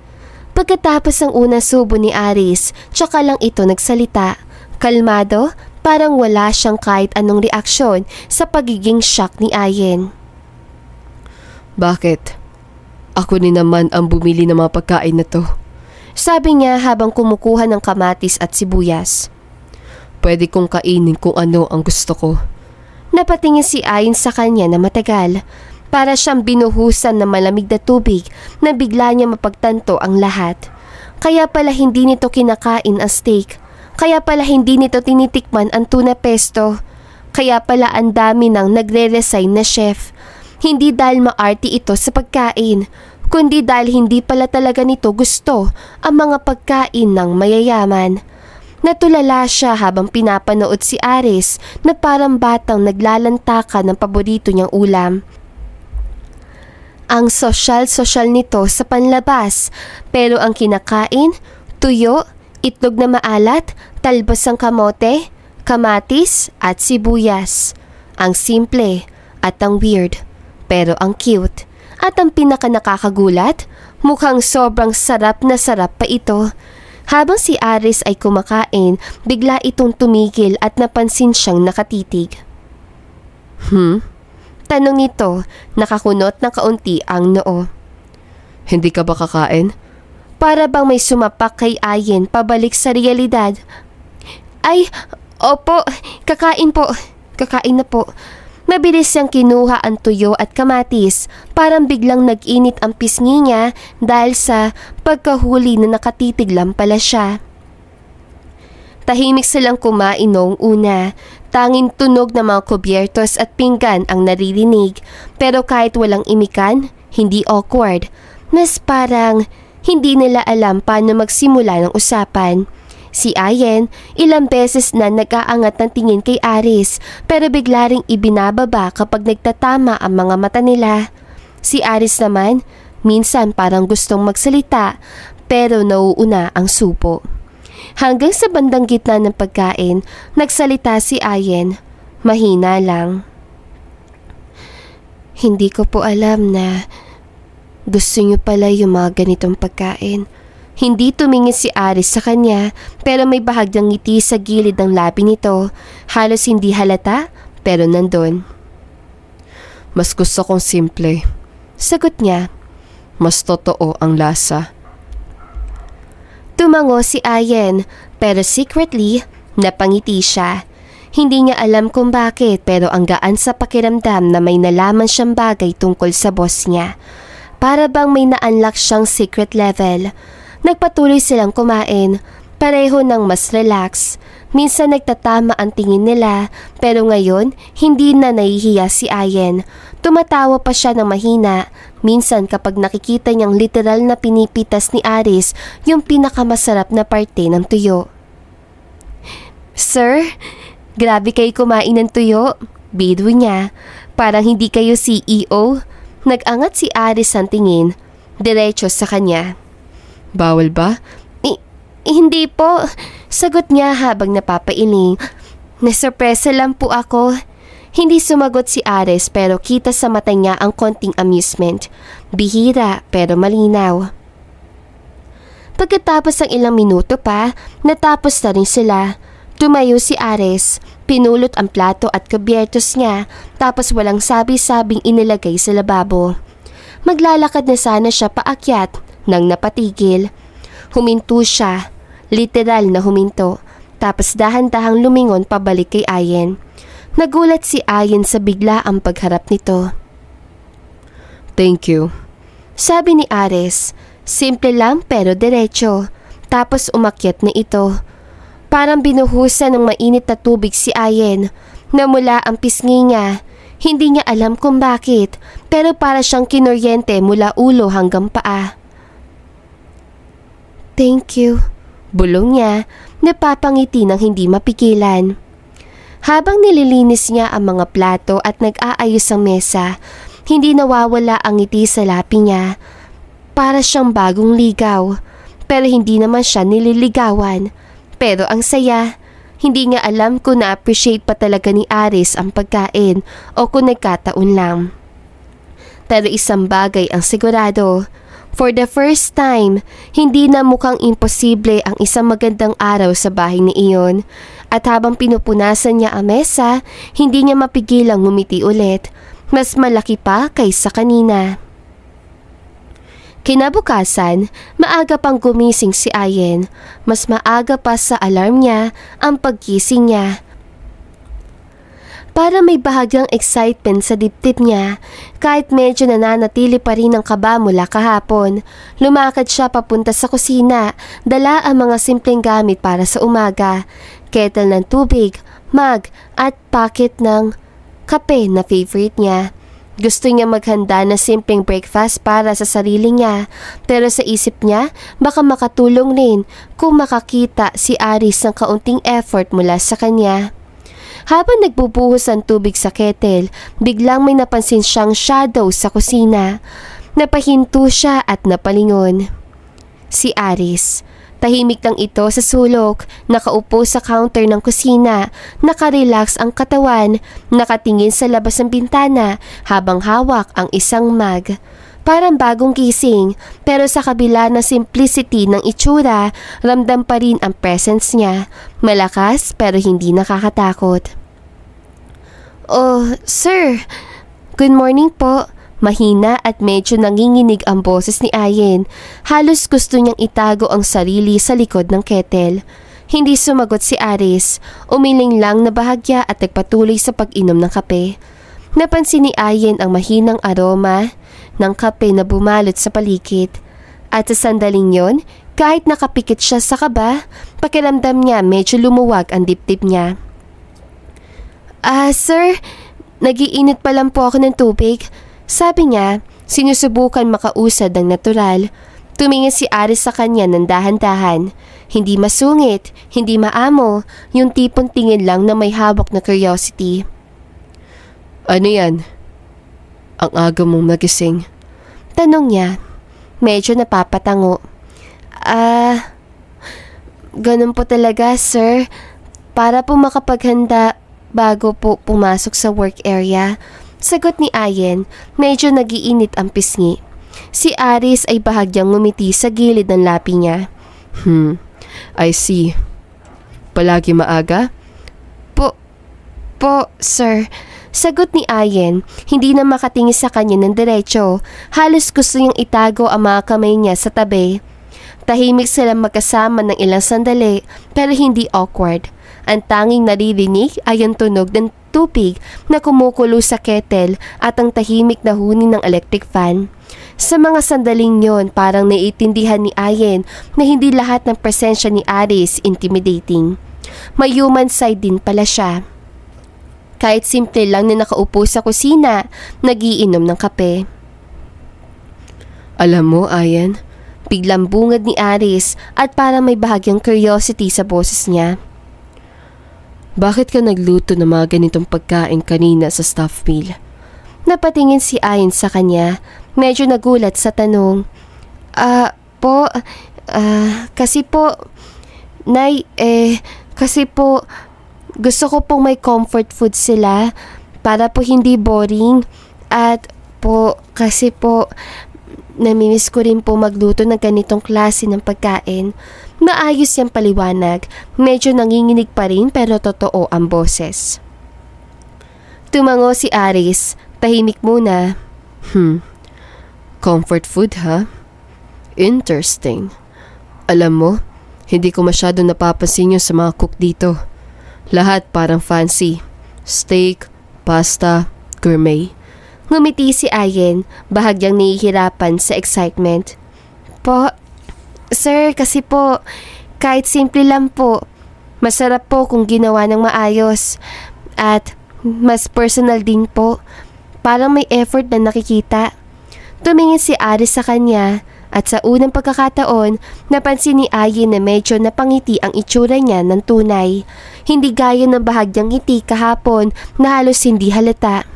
Pagkatapos ng unang subo ni Aris, tsaka lang ito nagsalita. Kalmado, parang wala siyang kahit anong reaksyon sa pagiging shock ni Ayen. Bakit? Ako ni naman ang bumili ng mga pagkain na to. Sabi niya habang kumukuha ng kamatis at sibuyas. Pwede kong kainin kung ano ang gusto ko. Napatingin si Ayen sa kanya na matagal. Para siyang binuhusan ng malamig na tubig na bigla niya mapagtanto ang lahat. Kaya pala hindi nito kinakain ang steak. Kaya pala hindi nito tinitikman ang tuna pesto. Kaya pala ang dami nang nagre-resign na chef. Hindi dahil maarte ito sa pagkain, kundi dahil hindi pala talaga nito gusto ang mga pagkain ng mayayaman. Natulala siya habang pinapanood si Aris na parang batang naglalantaka ng paborito niyang ulam. Ang sosyal-sosyal nito sa panlabas, pero ang kinakain, tuyo, itlog na maalat, talbos ng kamote, kamatis at sibuyas. Ang simple, At ang weird, pero ang cute. At ang pinaka nakakagulat, mukhang sobrang sarap na sarap pa ito. Habang si Aris ay kumakain, bigla itong tumigil at napansin siyang nakatitig. Tanong nito, nakakunot na kaunti ang noo. Hindi ka ba kakain? Para bang may sumapak kay Ayen pabalik sa realidad. Ay, opo, kakain po. Kakain na po. Mabilis siyang kinuha ang tuyo at kamatis. Parang biglang nag-init ang pisngi niya dahil sa pagkahuli na nakatitig lang pala siya. Tahimik silang kumain noong una. Tanging tunog ng mga kubyertos at pinggan ang naririnig. Pero kahit walang imikan, hindi awkward. Mas parang hindi nila alam paano magsimula ng usapan. Si Ayen, ilang beses na nag-aangat ng tingin kay Aris pero bigla ring ibinababa kapag nagtatama ang mga mata nila. Si Aris naman, minsan parang gustong magsalita pero nauuna ang supo. Hanggang sa bandang gitna ng pagkain, nagsalita si Ayen. Mahina lang. Hindi ko po alam na gusto niyo pala yung mga ganitong pagkain. Hindi tumingin si Aris sa kanya pero may bahagyang ngiti sa gilid ng labi nito. Halos hindi halata pero nandun. Mas gusto kong simple. Sagot niya. Mas totoo ang lasa. Tumango si Ayen pero secretly napangiti siya. Hindi niya alam kung bakit pero ang gaan sa pakiramdam na may nalaman siyang bagay tungkol sa boss niya. Para bang may na-unlock siyang secret level. Nagpatuloy silang kumain, pareho ng mas relax. Minsan nagtatama ang tingin nila, pero ngayon hindi na nahihiya si Ayen. Tumatawa pa siya ng mahina. Minsan kapag nakikita niyang literal na pinipitas ni Aris yung pinakamasarap na parte ng tuyo. Sir, grabe kayo kumain ng tuyo. Bidwo niya. Parang hindi kayo CEO. Nag-angat si Aris ang tingin, diretso sa kanya. Bawal ba? Hindi po, sagot niya habang napapailing. Nasurpresa lang po ako. Hindi sumagot si Aris pero kita sa mata niya ang konting amusement. Bihira pero malinaw. Pagkatapos ng ilang minuto pa, natapos na rin sila. Tumayo si Aris. Pinulot ang plato at kubyertos niya tapos walang sabi-sabing inilagay sa lababo. Maglalakad na sana siya paakyat nang napatigil. Huminto siya, literal na huminto, tapos dahan-dahang lumingon pabalik kay Ayen. Nagulat si Ayen sa bigla ang pagharap nito. Thank you. Sabi ni Aris, simple lang pero diretso, tapos umakyat na ito. Parang binuhusan ng mainit na tubig si Ayen. Namula ang pisngi niya. Hindi niya alam kung bakit, pero para siyang kinuryente mula ulo hanggang paa. Thank you. Bulong niya, napapangiti ng hindi mapigilan. Habang nililinis niya ang mga plato at nag-aayos ang mesa, hindi nawawala ang ngiti sa labi niya. Para siyang bagong ligaw, pero hindi naman siya nililigawan. Pero ang saya, hindi niya alam kung na-appreciate pa talaga ni Aris ang pagkain o kung nagkataon lang. Pero isang bagay ang sigurado. For the first time, hindi na mukhang imposible ang isang magandang araw sa bahay ni iyon. At habang pinupunasan niya ang mesa, hindi niya mapigilang ngumiti ulit. Mas malaki pa kaysa kanina. Kinabukasan, maaga pang gumising si Ayen. Mas maaga pa sa alarm niya ang paggising niya. Para may bahagyang excitement sa dibdib niya, kahit medyo nananatili pa rin ang kaba mula kahapon. Lumakad siya papunta sa kusina, dala ang mga simpleng gamit para sa umaga. Kettle ng tubig, mug at packet ng kape na favorite niya. Gusto niya maghanda na simpleng breakfast para sa sarili niya, pero sa isip niya baka makatulong rin kung makakita si Aris ng kaunting effort mula sa kanya. Habang nagbubuhos ang tubig sa kettle, biglang may napansin siyang shadow sa kusina. Napahinto siya at napalingon. Si Aris. Tahimik lang ito sa sulok, nakaupo sa counter ng kusina, nakarelax ang katawan, nakatingin sa labas ng bintana habang hawak ang isang mug. Parang bagong gising, pero sa kabila ng simplicity ng itsura, ramdam pa rin ang presence niya. Malakas pero hindi nakakatakot. Oh, sir. Good morning po. Mahina at medyo nanginginig ang boses ni Ayen. Halos gusto niyang itago ang sarili sa likod ng kettle. Hindi sumagot si Aris. Umiling lang na bahagya at nagpatuloy sa pag-inom ng kape. Napansin ni Ayen ang mahinang aroma ng kape na bumalot sa paligid. At sa sandaling yon, kahit nakapikit siya sa kaba, pakiramdam niya medyo lumuwag ang dibdib niya. Sir, nagiinit pa lang po ako ng tubig. Sabi niya, sinusubukan makausad ng natural. Tumingin si Aris sa kanya ng dahan-dahan. Hindi masungit, hindi maamo, yung tipong tingin lang na may hawak na curiosity. Ano yan? Ang aga mong nagising. Tanong niya. Medyo napapatango. Ganun po talaga, sir. Para po makapaghanda bago po pumasok sa work area. Sagot ni Ayen, medyo nagiinit ang pisngi. Si Aris ay bahagyang ngumiti sa gilid ng labi niya. I see. Palagi maaga? Po, sir. Sagot ni Ayen, hindi na makatingin sa kanya ng diretso. Halos gusto niyang itago ang mga kamay niya sa tabi. Tahimik silang magkasama ng ilang sandali pero hindi awkward. Ang tanging naririnig ay ang tunog ng tubig na kumukulo sa kettle at ang tahimik na huni ng electric fan. Sa mga sandaling yon, parang naiintindihan ni Ayen na hindi lahat ng presensya ni Aris intimidating. May human side din pala siya. Kahit simple lang na nakaupo sa kusina, nagiinom ng kape. Alam mo, Ayen, biglang bungad ni Aris at parang may bahagyang curiosity sa boses niya. Bakit ka nagluto ng mga ganitong pagkain kanina sa staff meal? Napatingin si Ayen sa kanya, medyo nagulat sa tanong. Kasi po, Nay, kasi po, gusto ko pong may comfort food sila para po hindi boring. At po, kasi po, namimiss ko rin po magluto ng ganitong klase ng pagkain. Maayos yung paliwanag, medyo nanginginig pa rin pero totoo ang boses. Tumango si Aris, tahimik muna. Comfort food ha? Interesting. Alam mo, hindi ko masyado napapansin yun sa mga cook dito. Lahat parang fancy. Steak, pasta, gourmet. Ngumiti si Ayen, bahagyang nahihirapan sa excitement. Po, sir, kasi po, kahit simple lang po, masarap po kung ginawa ng maayos. At mas personal din po, parang may effort na nakikita. Tumingin si Aris sa kanya at sa unang pagkakataon, napansin ni Ayen na medyo napangiti ang itsura niya ng tunay. Hindi gaya ng bahagyang ngiti kahapon na halos hindi halata.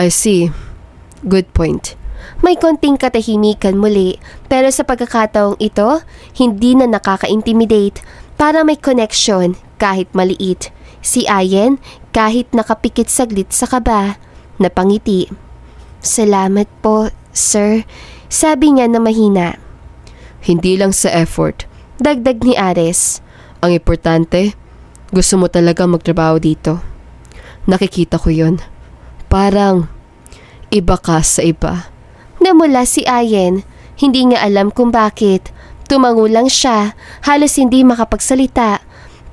I see. Good point. May konting katahimikan muli, pero sa pagkakataong ito, hindi na nakaka-intimidate. Para may connection, kahit maliit. Si Ayen, kahit nakapikit saglit sa kaba, napangiti. Salamat po, sir. Sabi niya na mahina. Hindi lang sa effort. Dagdag ni Aris. Ang importante, gusto mo talaga magtrabaho dito. Nakikita ko yon. Parang iba ka sa iba. Namula si Ayen. Hindi nga alam kung bakit. Tumango lang siya, halos hindi makapagsalita.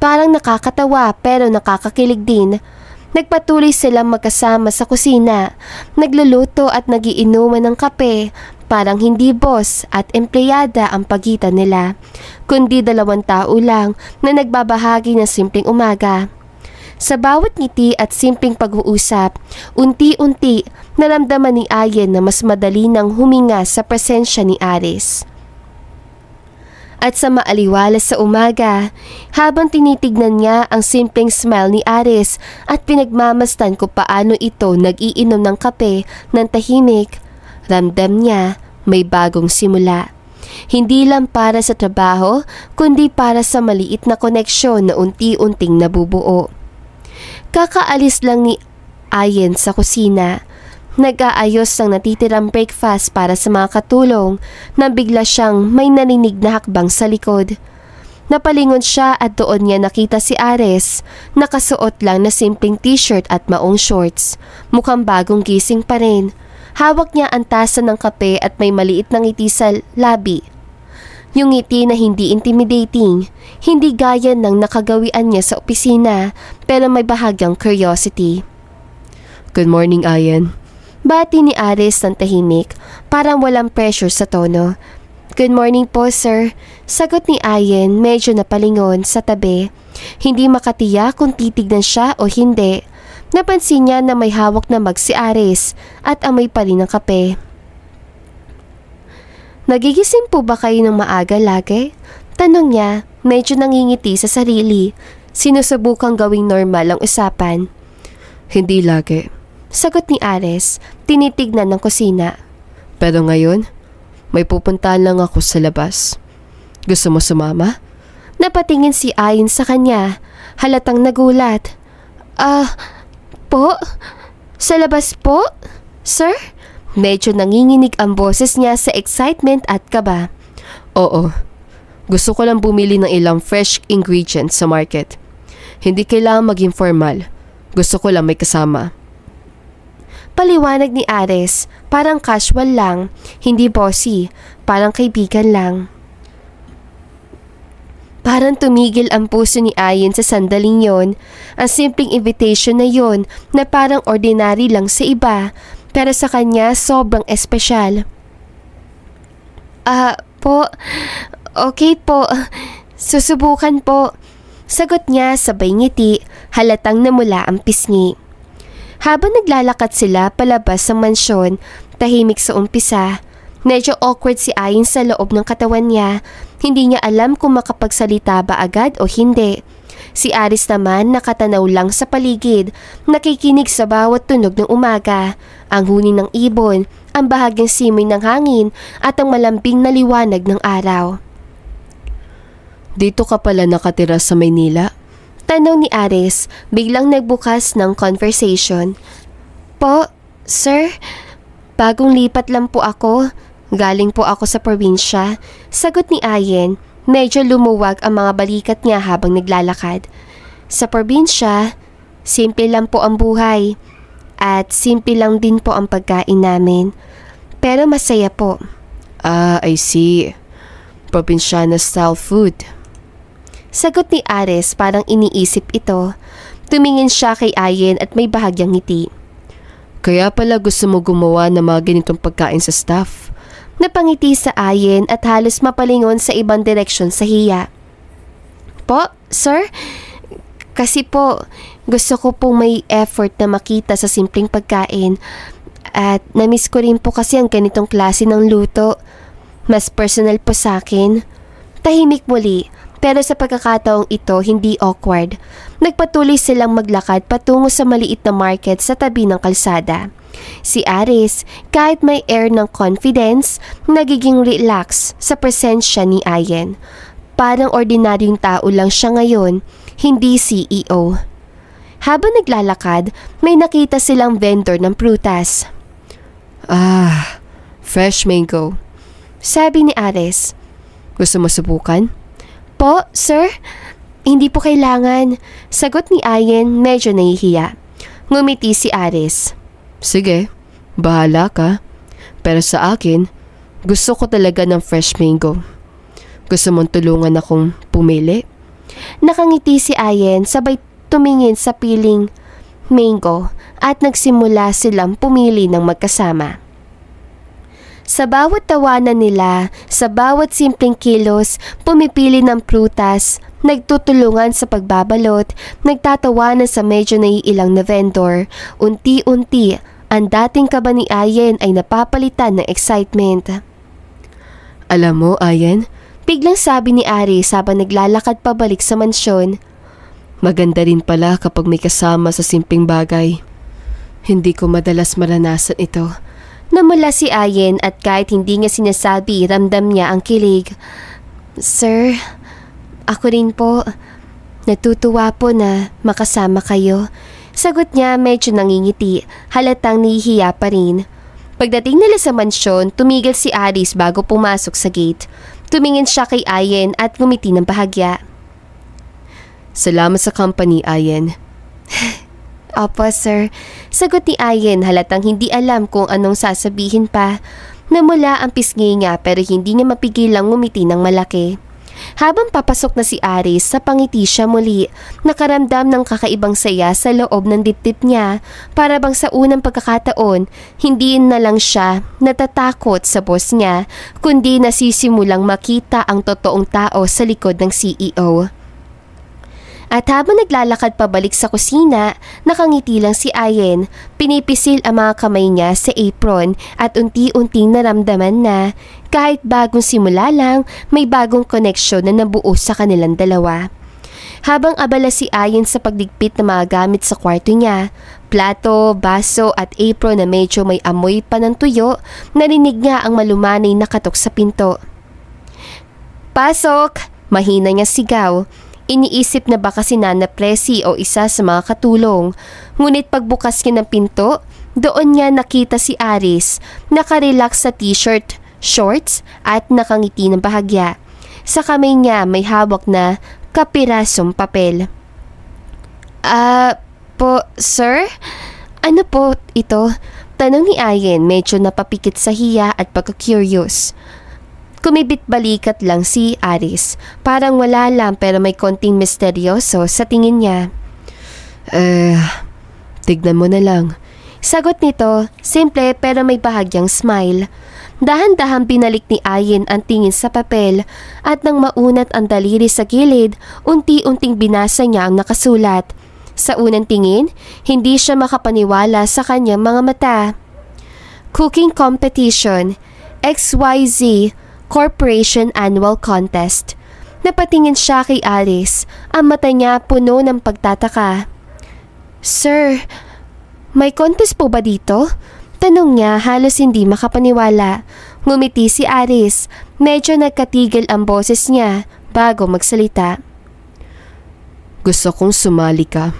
Parang nakakatawa pero nakakakilig din. Nagpatuloy silang magkasama sa kusina. Nagluluto at nagiinuman ng kape. Parang hindi boss at empleyada ang pagitan nila, kundi dalawang tao lang na nagbabahagi ng simpleng umaga. Sa bawat ngiti at simpleng pag-uusap, unti-unti naramdaman ni Ayen na mas madali nang huminga sa presensya ni Aris. At sa maaliwalas sa umaga, habang tinitignan niya ang simpleng smile ni Aris at pinagmamasdan kung paano ito nag-iinom ng kape ng tahimik, ramdam niya may bagong simula. Hindi lang para sa trabaho, kundi para sa maliit na koneksyon na unti-unting nabubuo. Kakaalis lang ni Ayen sa kusina. Nag-aayos ng natitirang breakfast para sa mga katulong na bigla siyang may narinig na hakbang sa likod. Napalingon siya at doon niya nakita si Ares, nakasuot lang na simpleng t-shirt at maong shorts. Mukhang bagong gising pa rin. Hawak niya ang tasa ng kape at may maliit na ngiti sa labi. Yung ngiti na hindi intimidating, hindi gaya ng nakagawian niya sa opisina, pero may bahagyang curiosity. Good morning, Ayen. Bati ni Ares ng tahimik, parang walang pressure sa tono. Good morning po, sir. Sagot ni Ayen, medyo napalingon sa tabi. Hindi makatiyak kung titignan siya o hindi. Napansin niya na may hawak na mug si Ares at amoy pa rin ng kape. Nagigising po ba kayo ng maaga lagi? Tanong niya, medyo nangingiti sa sarili. Sinusubukang gawing normal ang usapan. Hindi lagi. Sagot ni Ares, tinitignan ng kusina. Pero ngayon, may pupuntahan lang ako sa labas. Gusto mo sumama? Napatingin si Ayen sa kanya, halatang nagulat. Po? Sa labas po? Sir? Medyo nanginginig ang boses niya sa excitement at kaba. Oo. Gusto ko lang bumili ng ilang fresh ingredients sa market. Hindi kailangan maging formal. Gusto ko lang may kasama. Paliwanag ni Ares, parang casual lang, hindi bossy, parang kaibigan lang. Parang tumigil ang puso ni Ayen sa sandaling yon. Ang simpleng invitation na yon na parang ordinary lang sa iba, pero sa kanya sobrang espesyal. Po, okay po, susubukan po. Sagot niya sabay ngiti, halatang namula ang pisngi. Habang naglalakad sila palabas sa mansyon, tahimik sa umpisa. Medyo awkward si Ayen sa loob ng katawan niya. Hindi niya alam kung makapagsalita ba agad o hindi. Si Ares naman nakatanaw lang sa paligid, nakikinig sa bawat tunog ng umaga, ang huni ng ibon, ang bahagyang simoy ng hangin at ang malambing na liwanag ng araw. Dito ka pala nakatira sa Maynila? Tanong ni Ares, biglang nagbukas ng conversation. Po, sir, bagong lipat lang po ako. Galing po ako sa probinsya. Sagot ni Ayen, medyo lumuwag ang mga balikat niya habang naglalakad. Sa probinsya, simple lang po ang buhay. At simple lang din po ang pagkain namin. Pero masaya po. I see. Probinsyana style food. Sagot ni Ares, parang iniisip ito. Tumingin siya kay Ayen at may bahagyang ngiti. Kaya pala gusto mo gumawa ng mga ganitong pagkain sa staff. Napangiti sa Ayen at halos mapalingon sa ibang direksyon sa hiya. Po, sir? Kasi po, gusto ko pong may effort na makita sa simpleng pagkain. At namiss ko rin po kasi ang ganitong klase ng luto. Mas personal po sa akin. Tahimik muli, pero sa pagkakataong ito hindi awkward. Nagpatuloy silang maglakad patungo sa maliit na market sa tabi ng kalsada. Si Ares, kahit may air ng confidence, nagiging relax sa presensya ni Ayen. Parang ordinaryong tao lang siya ngayon, hindi CEO. Habang naglalakad, may nakita silang vendor ng prutas. Fresh mango. Sabi ni Ares. Gusto mo subukan? Po, sir? Hindi po kailangan. Sagot ni Ayen, medyo nahihiya. Ngumiti si Ares. Sige, bahala ka. Pero sa akin, gusto ko talaga ng fresh mango. Gusto mong tulungan akong pumili? Nakangiti si Ayen sabay tumingin sa piling mango at nagsimula silang pumili ng magkasama. Sa bawat tawanan nila, sa bawat simpleng kilos, pumipili ng prutas, nagtutulungan sa pagbabalot, nagtatawanan sa medyo naiilang na vendor. Unti-unti, ang dating kaba ni Ayen ay napapalitan ng excitement. Alam mo, Ayen, biglang sabi ni Ares habang naglalakad pabalik sa mansyon. Maganda rin pala kapag may kasama sa simpleng bagay. Hindi ko madalas maranasan ito. Namula si Ayen at kahit hindi niya sinasabi, ramdam niya ang kilig. Sir, ako rin po. Natutuwa po na makasama kayo. Sagot niya medyo nangingiti, halatang nahihiya pa rin. Pagdating nila sa mansyon, tumigil si Aris bago pumasok sa gate. Tumingin siya kay Ayen at ngumiti ng bahagya. Salamat sa company, Ayen. Opo, sir. Sagot ni Ayen halatang hindi alam kung anong sasabihin pa. Namula ang pisngi niya pero hindi niya mapigilang ngumiti ng malaki. Habang papasok na si Aris, sa pangiti siya muli. Nakaramdam ng kakaibang saya sa loob ng dibdib niya. Para bang sa unang pagkakataon, hindi na lang siya natatakot sa boss niya, kundi nasisimulang makita ang totoong tao sa likod ng CEO. At habang naglalakad pabalik sa kusina, nakangiti lang si Ayen. Pinipisil ang mga kamay niya sa apron at unti-unting naramdaman na kahit bagong simula lang, may bagong koneksyon na nabuo sa kanilang dalawa. Habang abala si Ayen sa pagdigpit ng mga gamit sa kwarto niya, plato, baso at apron na medyo may amoy pa ng tuyo, narinig niya ang malumanay na katok sa pinto. "Pasok!" Mahina niya sigaw. Iniisip na baka si Nana Presi o isa sa mga katulong. Ngunit pagbukas niya ng pinto, doon niya nakita si Aris, nakarelax sa t-shirt, shorts at nakangiti ng bahagya. Sa kamay niya may hawak na kapirasong papel. Sir? Ano po ito?" Tanong ni Ayen, medyo napapikit sa hiya at pagka-curious. Kumibit-balikat lang si Aris. Parang wala lang pero may konting misteryoso sa tingin niya. Tignan mo na lang. Sagot nito, simple pero may bahagyang smile. Dahan-dahan binalik ni Ayen ang tingin sa papel at nang maunat ang daliri sa gilid, unti-unting binasa niya ang nakasulat. Sa unang tingin, hindi siya makapaniwala sa kanyang mga mata. Cooking Competition, XYZ Corporation Annual Contest. Napatingin siya kay Aris. Ang mata niya puno ng pagtataka. "Sir, may contest po ba dito?" Tanong niya halos hindi makapaniwala. Ngumiti si Aris. Medyo nagkatigil ang boses niya bago magsalita. "Gusto kong sumali ka."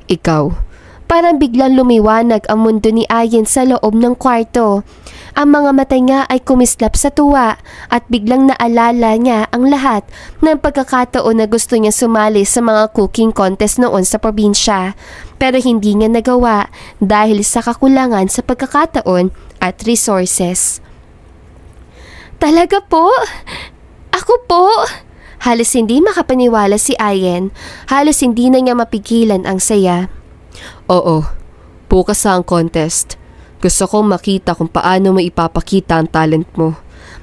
"Ikaw?" Parang biglang lumiwanag ang mundo ni Ayen sa loob ng kwarto. Ang mga mata niya ay kumislap sa tuwa at biglang naalala niya ang lahat ng pagkakataon na gusto niya sumali sa mga cooking contest noon sa probinsya. Pero hindi niya nagawa dahil sa kakulangan sa pagkakataon at resources. "Talaga po? Ako po?" Halos hindi makapaniwala si Ayen. Halos hindi na niya mapigilan ang saya. "Oo, bukas ang contest. Gusto kong makita kung paano mo ipapakita ang talent mo."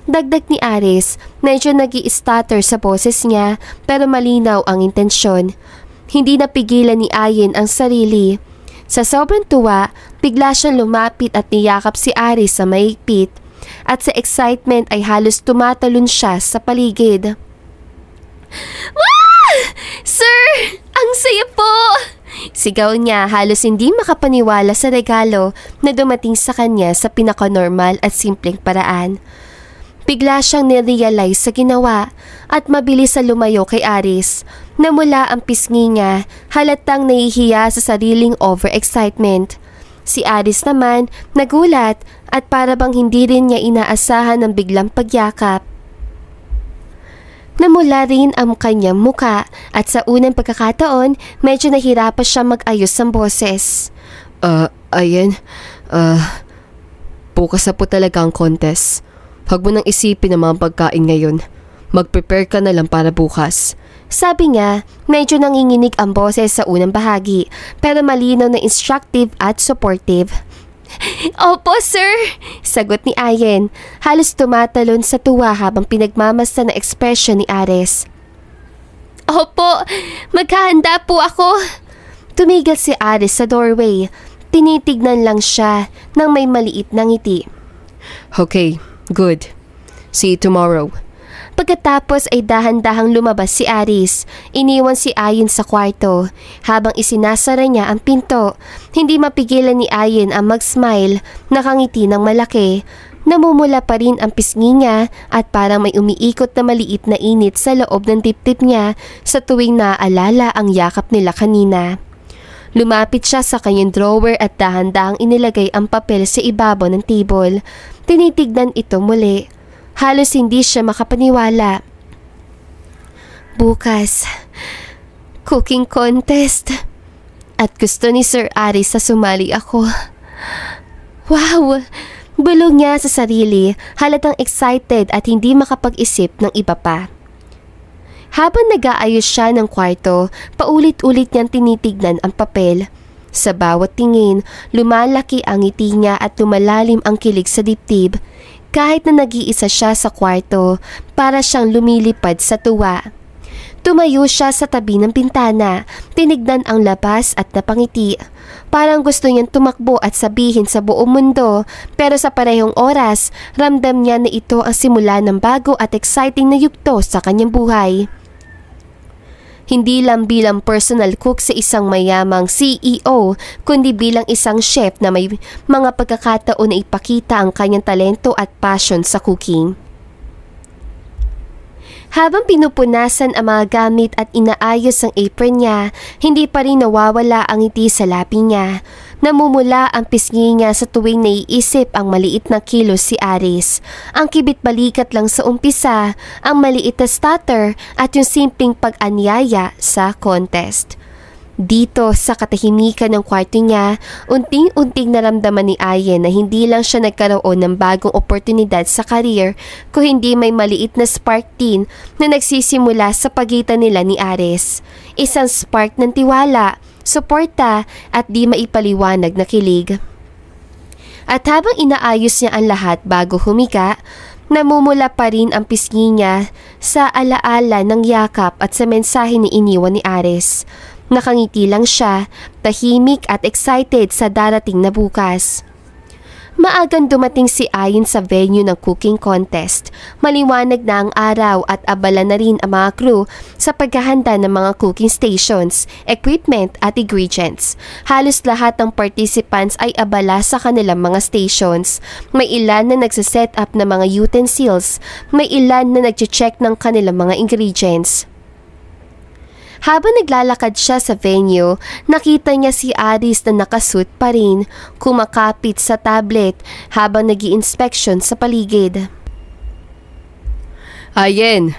Dagdag ni Aris, medyo nag-i-stutter sa boses niya pero malinaw ang intensyon. Hindi napigilan ni Ayen ang sarili. Sa sobrang tuwa, bigla siyang lumapit at niyakap si Aris sa mahigpit. At sa excitement ay halos tumatalon siya sa paligid. "Wah! Sir! Ang saya po!" Sigaw niya halos hindi makapaniwala sa regalo na dumating sa kanya sa pinaka-normal at simpleng paraan. Bigla siyang nirealize sa ginawa at mabilis sa lumayo kay Aris. Namula ang pisngi niya, halatang nahihiya sa sariling overexcitement. Si Aris naman nagulat at para bang hindi rin niya inaasahan ang biglang pagyakap. Namula rin ang kanyang muka at sa unang pagkakataon, medyo nahirapan siya mag-ayos ng boses. Ayen, bukas na po talaga ang contest. Huwag mo nang isipin ang mga pagkain ngayon. Mag-prepare ka na lang para bukas." Sabi niya, medyo nanginginig ang boses sa unang bahagi, pero malinaw na instructive at supportive. "Opo, sir!" Sagot ni Ayen. Halos tumatalon sa tuwa habang pinagmamasta na ekspresyon ni Aris. "Opo, maghahanda po ako." Tumigil si Aris sa doorway. Tinitignan lang siya ng may maliit na ngiti. "Okay, good. See you tomorrow." Pagkatapos ay dahan-dahang lumabas si Aris. Iniwan si Ayin sa kwarto. Habang isinasara niya ang pinto, hindi mapigilan ni Ayin ang mag-smile, nakangiti ng malaki. Namumula pa rin ang pisngi niya at parang may umiikot na maliit na init sa loob ng dibdib niya sa tuwing naaalala ang yakap nila kanina. Lumapit siya sa kanyang drawer at dahan-dahang inilagay ang papel sa ibabaw ng table. Tinitignan ito muli. Halos hindi siya makapaniwala. Bukas, cooking contest. At gusto ni Sir Aris sa sumali ako. Wow! Bulong niya sa sarili, halatang excited at hindi makapag-isip ng iba pa. Habang nag-aayos siya ng kwarto, paulit-ulit niyang tinitignan ang papel. Sa bawat tingin, lumalaki ang ngiti niya at lumalalim ang kilig sa dibdib. Kahit na nag-iisa siya sa kwarto, para siyang lumilipad sa tuwa. Tumayo siya sa tabi ng bintana, tinignan ang labas at napangiti. Parang gusto niyang tumakbo at sabihin sa buong mundo, pero sa parehong oras, ramdam niya na ito ang simula ng bago at exciting na yugto sa kanyang buhay. Hindi lang bilang personal cook sa isang mayamang CEO, kundi bilang isang chef na may mga pagkakataon na ipakita ang kanyang talento at passion sa cooking. Habang pinupunasan ang mga gamit at inaayos ang apron niya, hindi pa rin nawawala ang ngiti sa labi niya. Namumula ang pisngi niya sa tuwing naiisip ang maliit na kilos si Aris. Ang kibit-balikat lang sa umpisa, ang maliit na stutter at yung simpleng pag-anyaya sa contest. Dito sa katahimikan ng kwarto niya, unting-unting naramdaman ni Ayen na hindi lang siya nagkaroon ng bagong oportunidad sa career, kung hindi may maliit na spark din na nagsisimula sa pagitan nila ni Aris. Isang spark ng tiwala, suporta at di maipaliwanag na kilig. At habang inaayos niya ang lahat bago humika, namumula pa rin ang pisngi niya sa alaala ng yakap at sa mensahe ni iniwan ni Aris. Nakangiti lang siya, tahimik at excited sa darating na bukas. Maagang dumating si Ayin sa venue ng cooking contest. Maliwanag na ang araw at abala na rin ang mga crew sa paghahanda ng mga cooking stations, equipment at ingredients. Halos lahat ng participants ay abala sa kanilang mga stations. May ilan na nagsiset up ng mga utensils, may ilan na nagche-check ng kanilang mga ingredients. Habang naglalakad siya sa venue, nakita niya si Aris na nakasuit pa rin, kumakapit sa tablet habang nag-i-inspection sa paligid. Ayen,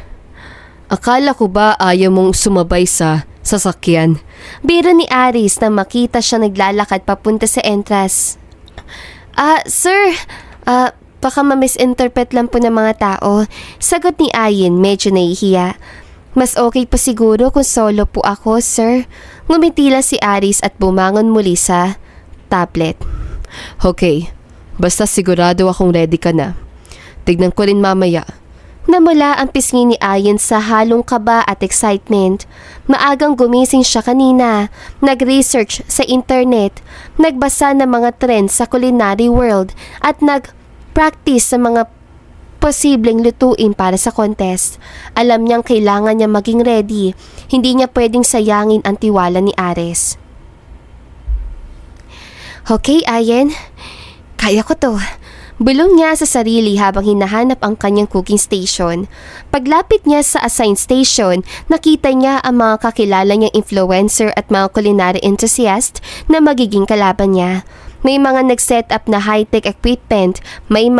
akala ko ba ayaw mong sumabay sa sasakyan? Biro ni Aris na makita siya naglalakad papunta sa entrance. Sir, baka ma-misinterpret lang po ng mga tao. Sagot ni Ayen, medyo nahihiya. Mas okay pa siguro kung solo po ako, sir. Ngumiti lang si Aris at bumangon muli sa tablet. Okay, basta sigurado akong ready ka na. Tignan ko rin mamaya. Namula ang pisngi ni Ayen sa halong kaba at excitement. Maagang gumising siya kanina. Nag-research sa internet, nagbasa ng mga trends sa culinary world at nag-practice sa mga posibleng lutuin para sa contest. Alam niyang kailangan niya maging ready. Hindi niya pwedeng sayangin ang tiwala ni Aris. Okay, Ayen. Kaya ko to. Bulong niya sa sarili habang hinahanap ang kanyang cooking station. Paglapit niya sa assigned station, nakita niya ang mga kakilala niyang influencer at mga culinary enthusiast na magiging kalaban niya. May mga nag-set up na high-tech equipment, may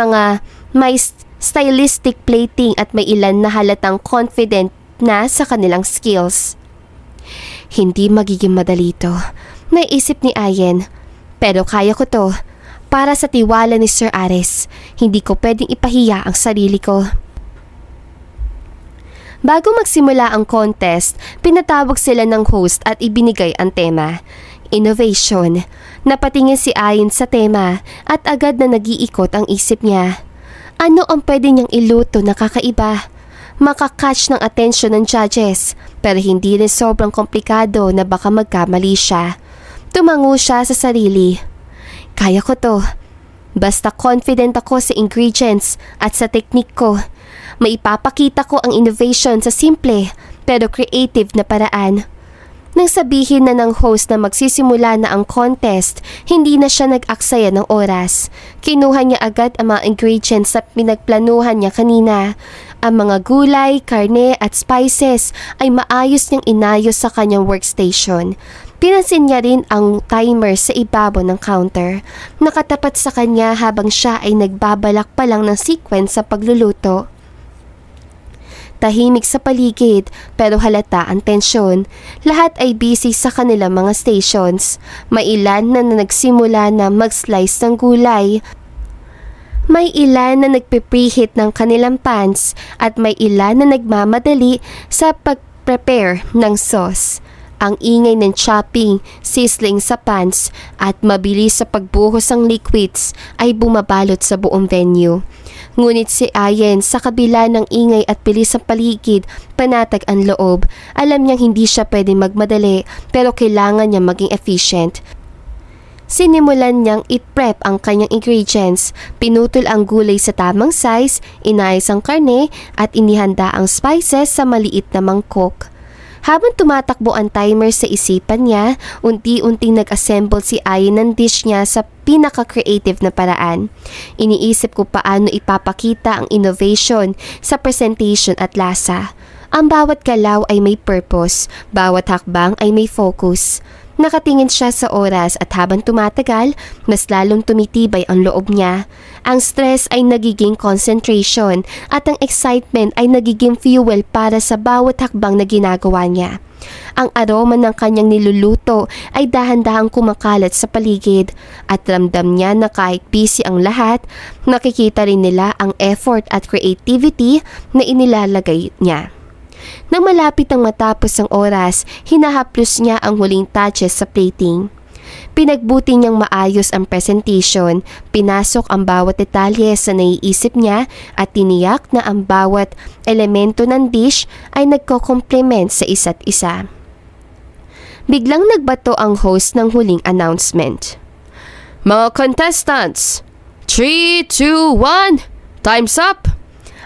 stylistic plating at may ilan na halatang confident na sa kanilang skills. Hindi magiging madali ito, naisip ni Ayen. Pero kaya ko to. Para sa tiwala ni Sir Aris, hindi ko pwedeng ipahiya ang sarili ko. Bago magsimula ang contest, pinatawag sila ng host at ibinigay ang tema. Innovation. Napatingin si Ayen sa tema at agad na nag-iikot ang isip niya. Ano ang pwede niyang iluto na kakaiba? Makakatch ng atensyon ng judges, pero hindi rin sobrang komplikado na baka magkamali siya. Tumango siya sa sarili. Kaya ko to. Basta confident ako sa ingredients at sa teknik ko. Maipapakita ko ang innovation sa simple pero creative na paraan. Nang sabihin na ng host na magsisimula na ang contest, hindi na siya nag-aksaya ng oras. Kinuha niya agad ang mga ingredients na pinagplanuhan niya kanina. Ang mga gulay, karne at spices ay maayos niyang inayos sa kanyang workstation. Pinansin niya rin ang timer sa ibabaw ng counter. Nakatapat sa kanya habang siya ay nagbabalak pa lang ng sequence sa pagluluto. Tahimik sa paligid pero halata ang tensyon. Lahat ay busy sa kanilang mga stations. May ilan na nagsimula na mag-slice ng gulay. May ilan na nagpe-preheat ng kanilang pans at may ilan na nagmamadali sa pag-prepare ng sauce. Ang ingay ng chopping, sizzling sa pans at mabilis sa pagbuhos ng liquids ay bumabalot sa buong venue. Ngunit si Ayen sa kabila ng ingay at bilis sa paligid, panatag ang loob. Alam niyang hindi siya pwedeng magmadali pero kailangan niya maging efficient. Sinimulan niyang i-prep ang kanyang ingredients, pinutol ang gulay sa tamang size, inayos ang karne at inihanda ang spices sa maliit na mangkok. Habang tumatakbo ang timer sa isipan niya, unti-unting nag-assemble si Ayen ng dish niya sa pinaka-creative na paraan. Iniisip ko paano ipapakita ang innovation sa presentation at lasa. Ang bawat galaw ay may purpose, bawat hakbang ay may focus. Nakatingin siya sa oras at habang tumatagal, mas lalong tumitibay ang loob niya. Ang stress ay nagiging concentration at ang excitement ay nagiging fuel para sa bawat hakbang na ginagawa niya. Ang aroma ng kanyang niluluto ay dahan-dahang kumakalat sa paligid at ramdam niya na kahit busy ang lahat, nakikita rin nila ang effort at creativity na inilalagay niya. Nang malapit ang matapos ang oras, hinahaplos niya ang huling touches sa plating. Pinagbuti niyang maayos ang presentation, pinasok ang bawat detalye sa naiisip niya at tiniyak na ang bawat elemento ng dish ay nagko-complement sa isa't isa. Biglang nagbato ang host ng huling announcement. Mga contestants, 3, 2, 1, time's up!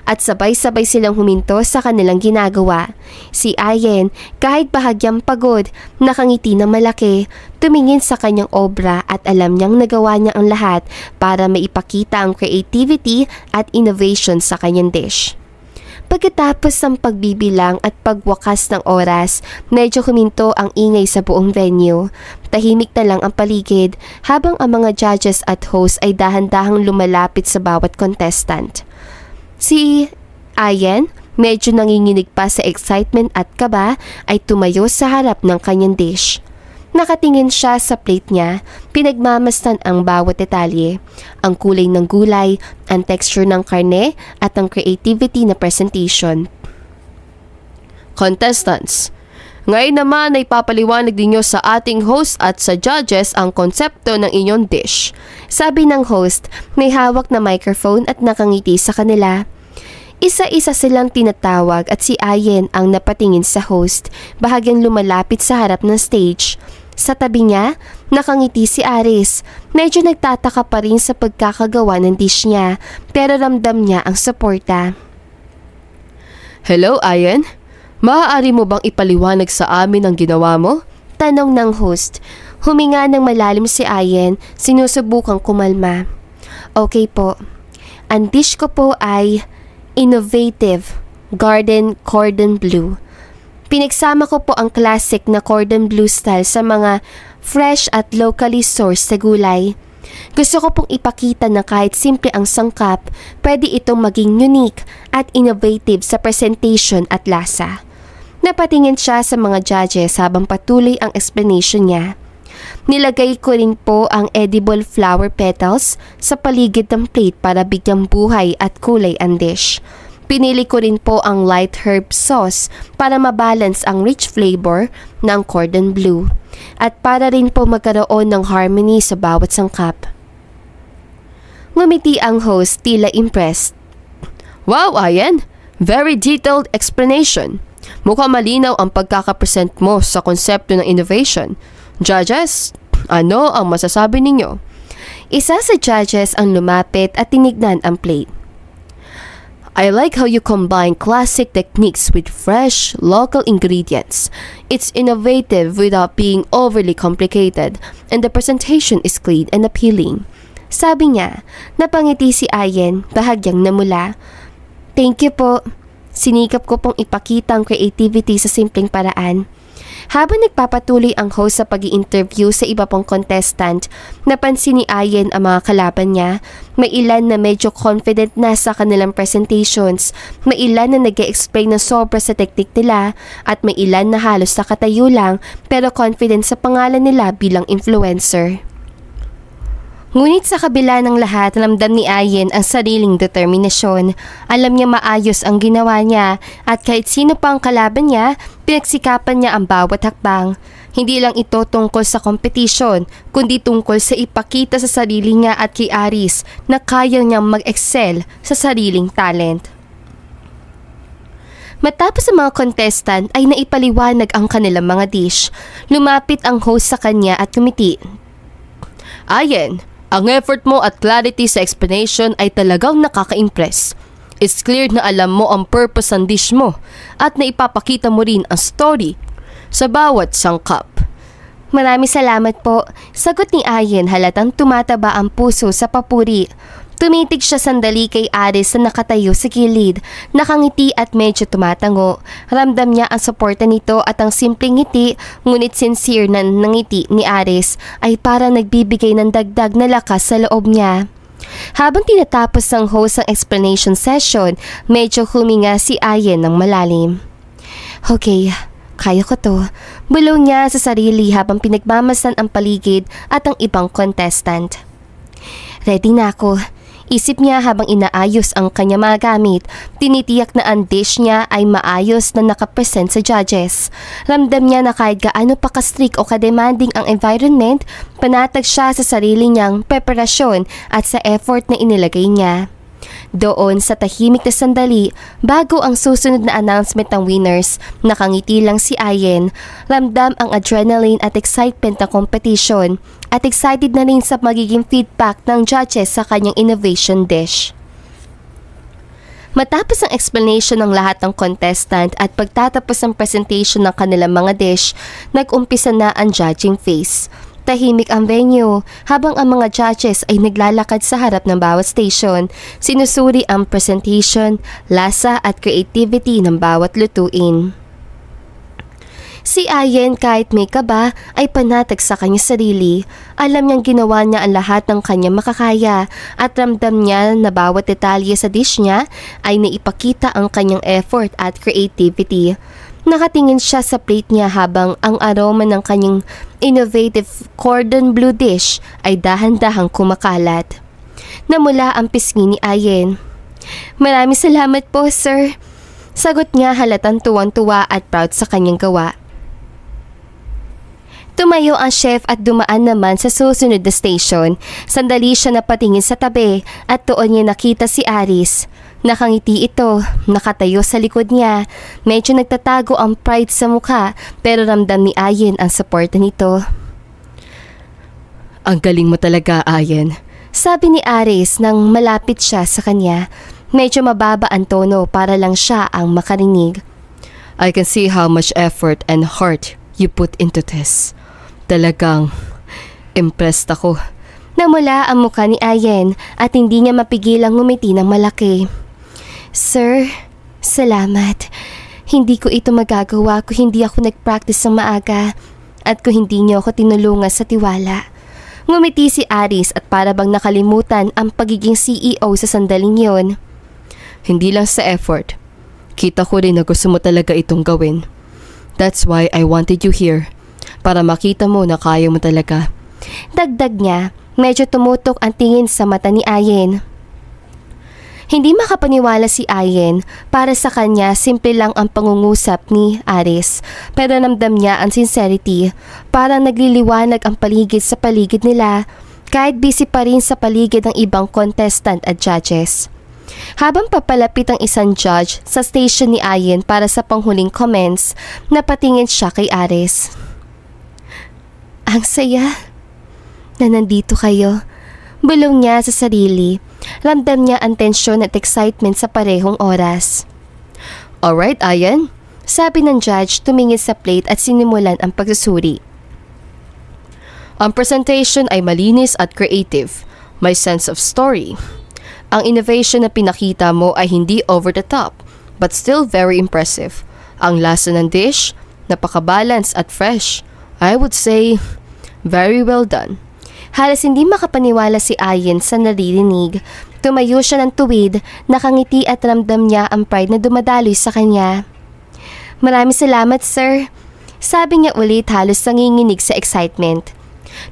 At sabay-sabay silang huminto sa kanilang ginagawa. Si Ayen, kahit bahagyang pagod, nakangiti na malaki, tumingin sa kanyang obra at alam niyang nagawa niya ang lahat para maipakita ang creativity at innovation sa kanyang dish. Pagkatapos ng pagbibilang at pagwakas ng oras, medyo huminto ang ingay sa buong venue. Tahimik na lang ang paligid habang ang mga judges at host ay dahan-dahang lumalapit sa bawat contestant. Si Ayen, medyo nanginginig pa sa excitement at kaba, ay tumayo sa harap ng kanyang dish. Nakatingin siya sa plate niya, pinagmamasdan ang bawat detalye, ang kulay ng gulay, ang texture ng karne at ang creativity na presentation. Contestants, ngayon naman ay papaliwanag ninyo sa ating host at sa judges ang konsepto ng inyong dish. Sabi ng host, may hawak na microphone at nakangiti sa kanila. Isa-isa silang tinatawag at si Ayen ang napatingin sa host, bahagyang lumalapit sa harap ng stage. Sa tabi niya, nakangiti si Aris. Medyo nagtataka pa rin sa pagkakagawa ng dish niya, pero ramdam niya ang suporta. Hello, Ayen? Maaari mo bang ipaliwanag sa amin ang ginawa mo? Tanong ng host. Huminga ng malalim si Ayen, sinusubukang kumalma. Okay po. Ang dish ko po ay innovative garden cordon bleu. Pinagsama ko po ang classic na cordon bleu style sa mga fresh at locally sourced na gulay. Gusto ko pong ipakita na kahit simple ang sangkap, pwede itong maging unique at innovative sa presentation at lasa. Napatingin siya sa mga judges habang patuloy ang explanation niya. Nilagay ko rin po ang edible flower petals sa paligid ng plate para bigyang buhay at kulay ang dish. Pinili ko rin po ang light herb sauce para mabalance ang rich flavor ng cordon bleu at para rin po magkaroon ng harmony sa bawat sangkap. Ngumiti ang host, tila impressed. Wow, Ayen! Very detailed explanation. Mukhang malinaw ang pagkakapresent mo sa konsepto ng innovation. Judges, ano ang masasabi ninyo? Isa sa judges ang lumapit at tinignan ang plate. I like how you combine classic techniques with fresh, local ingredients. It's innovative without being overly complicated, and the presentation is clean and appealing. Sabi niya, napangiti si Ayen, bahagyang namula. Thank you po. Sinikap ko pong ipakita ang creativity sa simpleng paraan. Habang nagpapatuloy ang host sa pag-i-interview sa iba pang contestant, napansin ni Ayen ang mga kalaban niya. May ilan na medyo confident na sa kanilang presentations, may ilan na nag-e-explain na sobra sa teknik nila, at may ilan na halos nakatayo lang pero confident sa pangalan nila bilang influencer. Ngunit sa kabila ng lahat, ramdam ni Ayen ang sariling determinasyon. Alam niya maayos ang ginawa niya at kahit sino pa ang kalaban niya, pinagsikapan niya ang bawat hakbang. Hindi lang ito tungkol sa competition, kundi tungkol sa ipakita sa sarili niya at kay Aris na kaya niyang mag-excel sa sariling talent. Matapos ang mga contestant ay naipaliwanag ang kanilang mga dish. Lumapit ang host sa kanya at kumiti. Ayen, ang effort mo at clarity sa explanation ay talagang nakaka-impress. It's clear na alam mo ang purpose ng dish mo at naipapakita mo rin ang story sa bawat sangkap. Maraming salamat po. Sagot ni Ayen, halatang tumataba ang puso sa papuri. Tumitig siya sandali kay Aris na nakatayo sa gilid, nakangiti at medyo tumatango. Ramdam niya ang suporta nito at ang simpleng ngiti, ngunit sincere na ngiti ni Aris ay para nagbibigay ng dagdag na lakas sa loob niya. Habang tinatapos ng host ang explanation session, medyo huminga si Ayen ng malalim. Okay, kaya ko to. Bulong niya sa sarili habang pinagmamasan ang paligid at ang ibang contestant. Ready na ako. Isip niya habang inaayos ang kanya mga gamit. Tinitiyak na ang dish niya ay maayos na nakapresent sa judges. Ramdam niya na kahit gaano pa ka-strict o ka-demanding ang environment, panatag siya sa sarili niyang preparasyon at sa effort na inilagay niya. Doon sa tahimik na sandali, bago ang susunod na announcement ng winners, nakangiti lang si Ayen. Ramdam ang adrenaline at excitement ng competition at excited na rin sa magiging feedback ng judges sa kanyang innovation dish. Matapos ang explanation ng lahat ng contestant at pagtatapos ng presentation ng kanilang mga dish, nag-umpisa na ang judging phase. Tahimik ang venue habang ang mga judges ay naglalakad sa harap ng bawat station. Sinusuri ang presentation, lasa at creativity ng bawat lutuin. Si Ayen kahit may kaba ay panatag sa kanyang sarili. Alam niyang ginawa niya ang lahat ng kanyang makakaya at ramdam niya na bawat detalye sa dish niya ay naipakita ang kanyang effort at creativity. Nakatingin siya sa plate niya habang ang aroma ng kanyang innovative cordon bleu dish ay dahan-dahang kumakalat. Namula ang pisngi ni Ayen. Maraming salamat po, sir. Sagot niya halatang tuwang-tuwa at proud sa kanyang gawa. Tumayo ang chef at dumaan naman sa susunod na station. Sandali siya napatingin sa tabi at doon niya nakita si Aris. Nakangiti ito, nakatayo sa likod niya. Medyo nagtatago ang pride sa mukha pero ramdam ni Ayen ang suporta nito. Ang galing mo talaga, Ayen. Sabi ni Aris nang malapit siya sa kanya. Medyo mababa ang tono para lang siya ang makarinig. I can see how much effort and heart you put into this. Talagang impressed ako. Namula ang mukha ni Ayen at hindi niya mapigilang ngumiti ng malaki. Sir, salamat. Hindi ko ito magagawa kung hindi ako nag-practice ng maaga at kung hindi niyo ako tinulungan sa tiwala. Ngumiti si Aris at para bang nakalimutan ang pagiging CEO sa sandaling yon. Hindi lang sa effort. Kita ko rin na gusto mo talaga itong gawin. That's why I wanted you here. Para makita mo na kaya mo talaga. Dagdag niya, medyo tumutok ang tingin sa mata ni Ayen. Hindi makapaniwala si Ayen. Para sa kanya, simple lang ang pangungusap ni Aris. Pero namdam niya ang sincerity. Parang nagliliwanag ang paligid sa paligid nila. Kahit busy pa rin sa paligid ng ibang contestant at judges. Habang papalapit ang isang judge sa station ni Ayen para sa panghuling comments, napatingin siya kay Aris. Ang saya na nandito kayo. Bulong niya sa sarili. Ramdam niya ang tensyon at excitement sa parehong oras. Alright, Ayan. Sabi ng judge tumingin sa plate at sinimulan ang pagsusuri. Ang presentation ay malinis at creative. May sense of story. Ang innovation na pinakita mo ay hindi over the top, but still very impressive. Ang lasa ng dish, napaka-balance at fresh. I would say, very well done. Halos hindi makapaniwala si Ayan sa naririnig. Tumayo siya ng tuwid, nakangiti at ramdam niya ang pride na dumadaloy sa kanya. Maraming salamat, sir. Sabi niya ulit halos nanginginig sa excitement.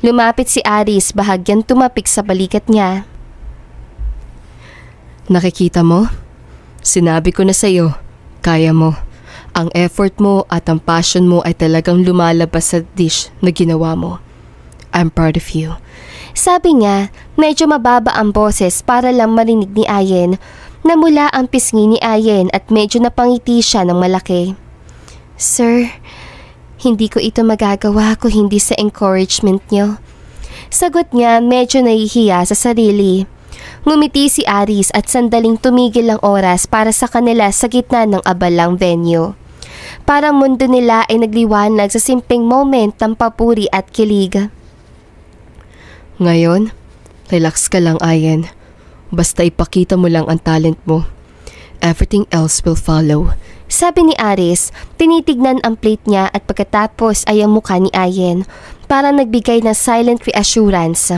Lumapit si Aris, bahagyang tumapik sa balikat niya. Nakikita mo? Sinabi ko na sa'yo, kaya mo. Ang effort mo at ang passion mo ay talagang lumalabas sa dish na ginawa mo. I'm proud of you. Sabi niya, medyo mababa ang boses para lang marinig ni Ayen. Namula ang pisngi ni Ayen at medyo napangiti siya ng malaki. Sir, hindi ko ito magagawa kung hindi sa encouragement niyo. Sagot niya medyo nahihiya sa sarili. Ngumiti si Aris at sandaling tumigil ang oras para sa kanila sa gitna ng abalang venue. Parang mundo nila ay nagliwanag sa simpleng moment ng papuri at kilig. Ngayon, relax ka lang, Ayen. Basta ipakita mo lang ang talent mo. Everything else will follow. Sabi ni Aris, tinitignan ang plate niya at pagkatapos ay ang mukha ni Ayen, parang nagbigay ng silent reassurance.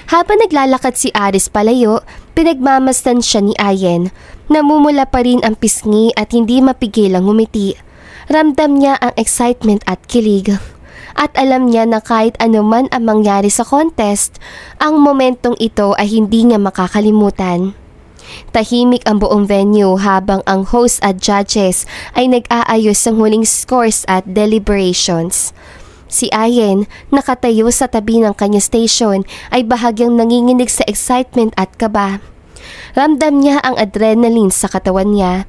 Habang naglalakad si Aris palayo, pinagmamasdan siya ni Ayen. Namumula pa rin ang pisngi at hindi mapigil ang ngumiti. Ramdam niya ang excitement at kilig. At alam niya na kahit anuman ang mangyari sa contest, ang momentong ito ay hindi niya makakalimutan. Tahimik ang buong venue habang ang host at judges ay nag-aayos ng huling scores at deliberations. Si Ayen, nakatayo sa tabi ng kanya station, ay bahagyang nanginginig sa excitement at kaba. Ramdam niya ang adrenaline sa katawan niya.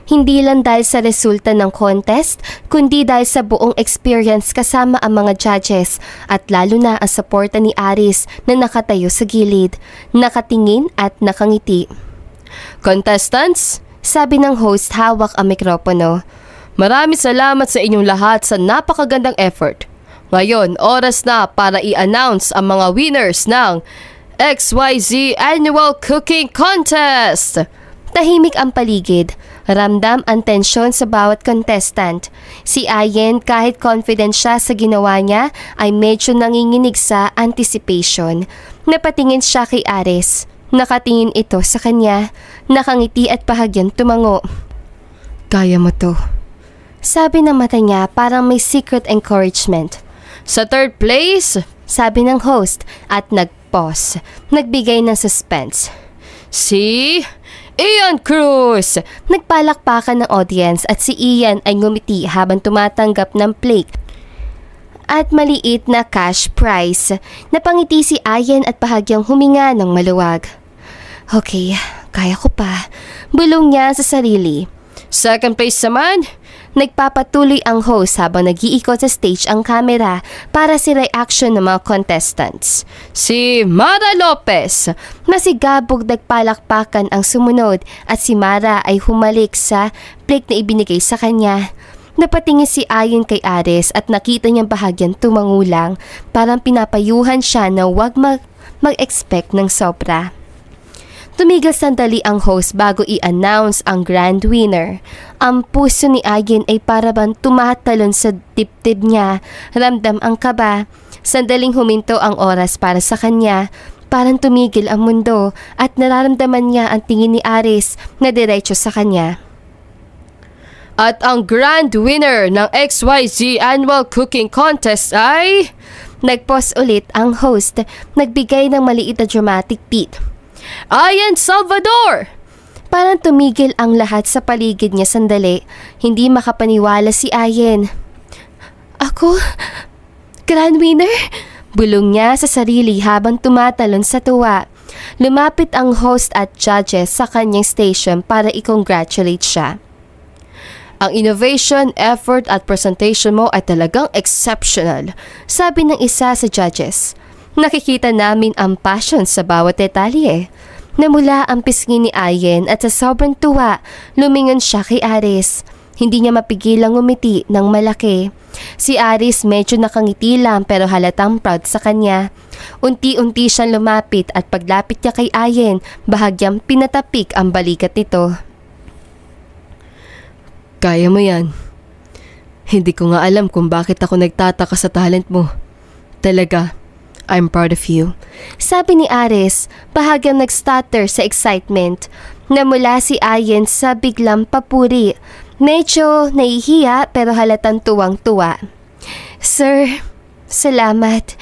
Hindi lang dahil sa resulta ng contest, kundi dahil sa buong experience kasama ang mga judges at lalo na ang suporta ni Aris na nakatayo sa gilid, nakatingin at nakangiti. Contestants, sabi ng host hawak ang mikropono. Maraming salamat sa inyong lahat sa napakagandang effort. Ngayon, oras na para i-announce ang mga winners ng XYZ Annual Cooking Contest! Tahimik ang paligid. Ramdam ang tensyon sa bawat contestant. Si Ayen, kahit confident siya sa ginawa niya, ay medyo nanginginig sa anticipation. Napatingin siya kay Aris. Nakatingin ito sa kanya. Nakangiti at bahagyang tumango. Kaya mo to. Sabi ng mata niya parang may secret encouragement. Sa third place, sabi ng host at nag-pause. Nagbigay ng suspense. Si Ian Cruz! Nagpalakpakan ng audience at si Ian ay ngumiti habang tumatanggap ng plate at maliit na cash prize. Napangiti si Ayen at bahagyang huminga ng maluwag. Okay, kaya ko pa. Bulong niya sa sarili. Second place naman, nagpapatuloy ang host habang nag-iikot sa stage ang camera para sa reaction ng mga contestants. Si Mara Lopez! Masigabog nagpalakpakan ang sumunod at si Mara ay humalik sa plate na ibinigay sa kanya. Napatingin si Ayen kay Aris at nakita niyang bahagyang tumangulang, parang pinapayuhan siya na huwag mag-expect ng sobra. Tumigil sandali ang host bago i-announce ang grand winner. Ang puso ni Ayen ay parabang tumatalon sa dibdib niya. Ramdam ang kaba. Sandaling huminto ang oras para sa kanya. Parang tumigil ang mundo at nararamdaman niya ang tingin ni Aris na diretso sa kanya. At ang grand winner ng XYZ Annual Cooking Contest ay... Nag-pause ulit ang host. Nagbigay ng maliit na dramatic beat. Ayen Salvador! Parang tumigil ang lahat sa paligid niya sandali. Hindi makapaniwala si Ayen. Ako? Grand winner? Bulong niya sa sarili habang tumatalon sa tuwa. Lumapit ang host at judges sa kanyang station para i-congratulate siya. Ang innovation, effort at presentation mo ay talagang exceptional, sabi ng isa sa judges. Nakikita namin ang passion sa bawat detalye. Namula ang pisngi ni Ayen at sa sobrang tuwa, lumingon siya kay Aris. Hindi niya mapigilang ngumiti ng malaki. Si Aris medyo nakangiti lang pero halatang proud sa kanya. Unti-unti siyang lumapit at paglapit niya kay Ayen, bahagyang pinatapik ang balikat nito. Kaya mo yan. Hindi ko nga alam kung bakit ako nagtataka sa talent mo. Talaga, I'm proud of you. Sabi ni Aris, bahagyang nagstutter sa excitement. Namula si Ayen sa biglang papuri. Medyo nahihiya pero halatang tuwang-tuwa. Sir, salamat.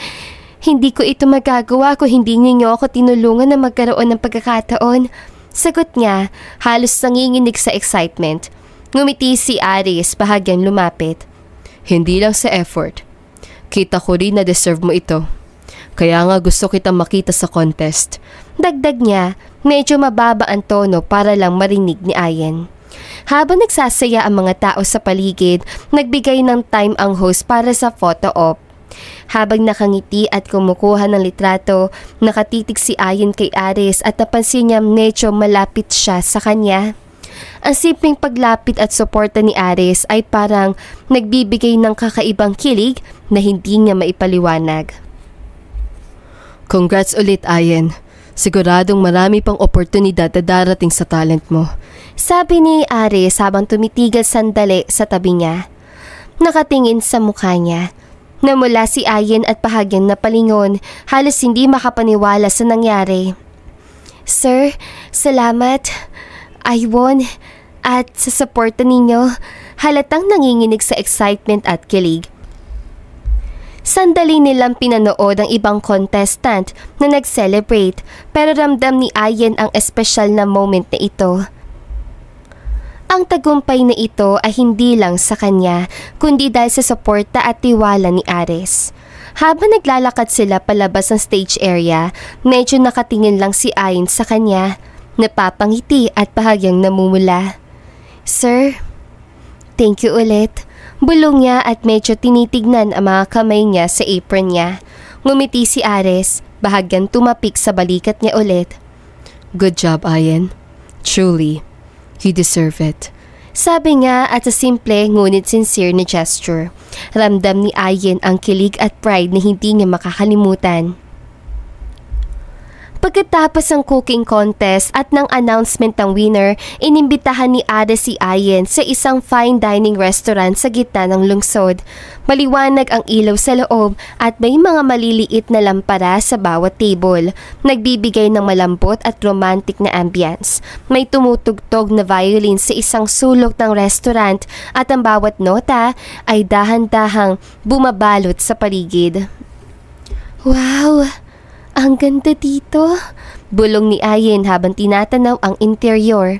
Hindi ko ito magagawa kung hindi ninyo ako tinulungan na magkaroon ng pagkakataon. Sagot niya, halos nanginginig sa excitement. Ngumiti si Aris, bahagyang lumapit. Hindi lang sa effort. Kita ko rin na deserve mo ito. Kaya nga gusto kitang makita sa contest. Dagdag niya, medyo mababa ang tono para lang marinig ni Ayen. Habang nagsasaya ang mga tao sa paligid, nagbigay ng time ang host para sa photo op. Habang nakangiti at kumukuha ng litrato, nakatitig si Ayen kay Aris at napansin niya medyo malapit siya sa kanya. Ang simpleng paglapit at suporta ni Aris ay parang nagbibigay ng kakaibang kilig na hindi niya maipaliwanag. Congrats ulit, Ayen. Siguradong marami pang oportunidad na darating sa talent mo. Sabi ni Aris habang tumitigil sandali sa tabi niya. Nakatingin sa mukha niya. Namula si Ayen at bahagyang napalingon, halos hindi makapaniwala sa nangyari. Sir, salamat. I won. At sa suporta ninyo, halatang nanginginig sa excitement at kilig. Sandali nilang pinanood ang ibang contestant na nag-celebrate pero ramdam ni Ayen ang espesyal na moment na ito. Ang tagumpay na ito ay hindi lang sa kanya kundi dahil sa suporta at tiwala ni Aris. Habang naglalakad sila palabas ng stage area, medyo nakatingin lang si Ayen sa kanya. Napapangiti at bahagyang namumula. Sir, thank you ulit. Bulong niya at medyo tinitignan ang mga kamay niya sa apron niya. Ngumiti si Aris, bahagyang tumapik sa balikat niya ulit. Good job, Ayen. Truly, you deserve it. Sabi niya at sa simple ngunit sincere na gesture. Ramdam ni Ayen ang kilig at pride na hindi niya makakalimutan. Pagkatapos ng cooking contest at ng announcement ng winner, inimbitahan ni Aris si Ayen sa isang fine dining restaurant sa gitna ng lungsod. Maliwanag ang ilaw sa loob at may mga maliliit na lampara sa bawat table, nagbibigay ng malambot at romantic na ambience. May tumutugtog na violin sa isang sulok ng restaurant at ang bawat nota ay dahan-dahang bumabalot sa paligid. Wow! Ang ganda dito, bulong ni Ayen habang tinatanaw ang interior.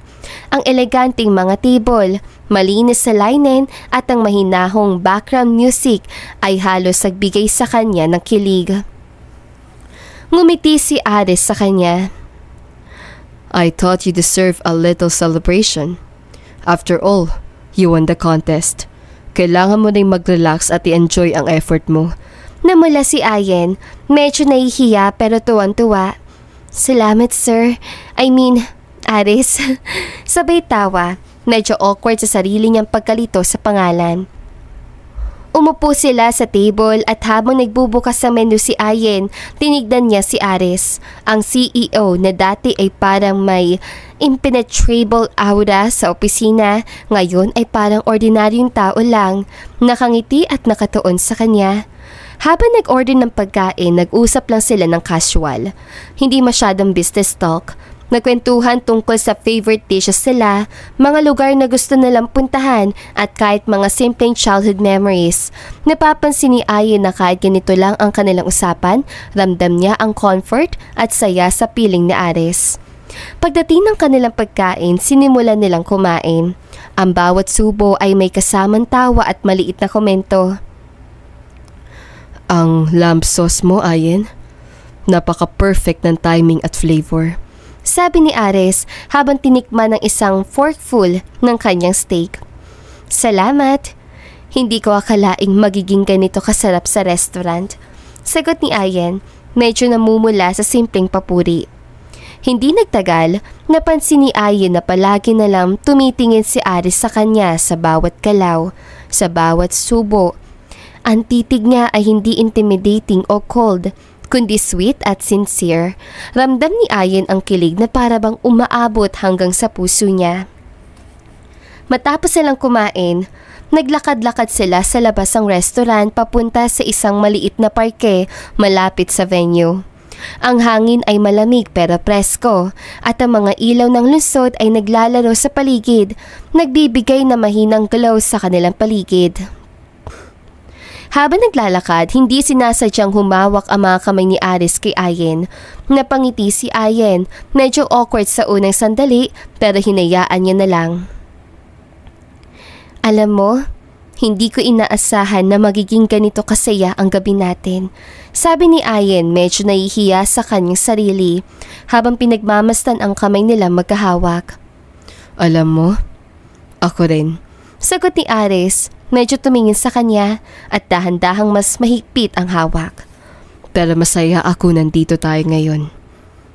Ang eleganteng mga table, malinis sa linen at ang mahinahong background music ay halos nagbigay sa kanya ng kilig. Ngumiti si Aris sa kanya. I thought you deserve a little celebration. After all, you won the contest. Kailangan mo rin mag-relax at i-enjoy ang effort mo. Namula si Ayen, medyo nahihiya pero tuwan-tuwa. Salamat sir. I mean, Aris. Sabay tawa, medyo awkward sa sarili niyang pagkalito sa pangalan. Umupo sila sa table at habang nagbubukas sa menu si Ayen, tinignan niya si Aris. Ang CEO na dati ay parang may impenetrable aura sa opisina, ngayon ay parang ordinaryong tao lang, nakangiti at nakatuon sa kanya. Habang nag-order ng pagkain, nag-usap lang sila ng casual. Hindi masyadong business talk. Nagkwentuhan tungkol sa favorite dishes nila, mga lugar na gusto nilang puntahan at kahit mga simpleng childhood memories. Napapansin ni Ayen na kahit ganito lang ang kanilang usapan, ramdam niya ang comfort at saya sa piling ni Aris. Pagdating ng kanilang pagkain, sinimulan nilang kumain. Ang bawat subo ay may kasamang tawa at maliit na komento. Ang lamb sauce mo, Ayen. Napaka-perfect ng timing at flavor. Sabi ni Aris habang tinikman ng isang forkful ng kanyang steak. Salamat. Hindi ko akalaing magiging ganito kasarap sa restaurant. Sagot ni Ayen, medyo namumula sa simpleng papuri. Hindi nagtagal, napansin ni Ayen na palagi na lang tumitingin si Aris sa kanya sa bawat galaw, sa bawat subo. Ang titig niya ay hindi intimidating o cold, kundi sweet at sincere. Ramdam ni Ayen ang kilig na para bang umaabot hanggang sa puso niya. Matapos silang kumain, naglakad-lakad sila sa labas ng restaurant papunta sa isang maliit na parke malapit sa venue. Ang hangin ay malamig pero presko at ang mga ilaw ng lungsod ay naglalaro sa paligid, nagbibigay na mahinang glow sa kanilang paligid. Habang naglalakad, hindi sinasadyang humawak ang mga kamay ni Aris kay Ayen. Napangiti si Ayen, medyo awkward sa unang sandali pero hinayaan niya na lang. Alam mo, hindi ko inaasahan na magiging ganito kasaya ang gabi natin. Sabi ni Ayen, medyo nahihiya sa kanyang sarili habang pinagmamasdan ang kamay nila magkahawak. Alam mo, ako rin. Sagot ni Aris, medyo tumingin sa kanya at dahan-dahang mas mahigpit ang hawak. Pero masaya ako nandito tayo ngayon.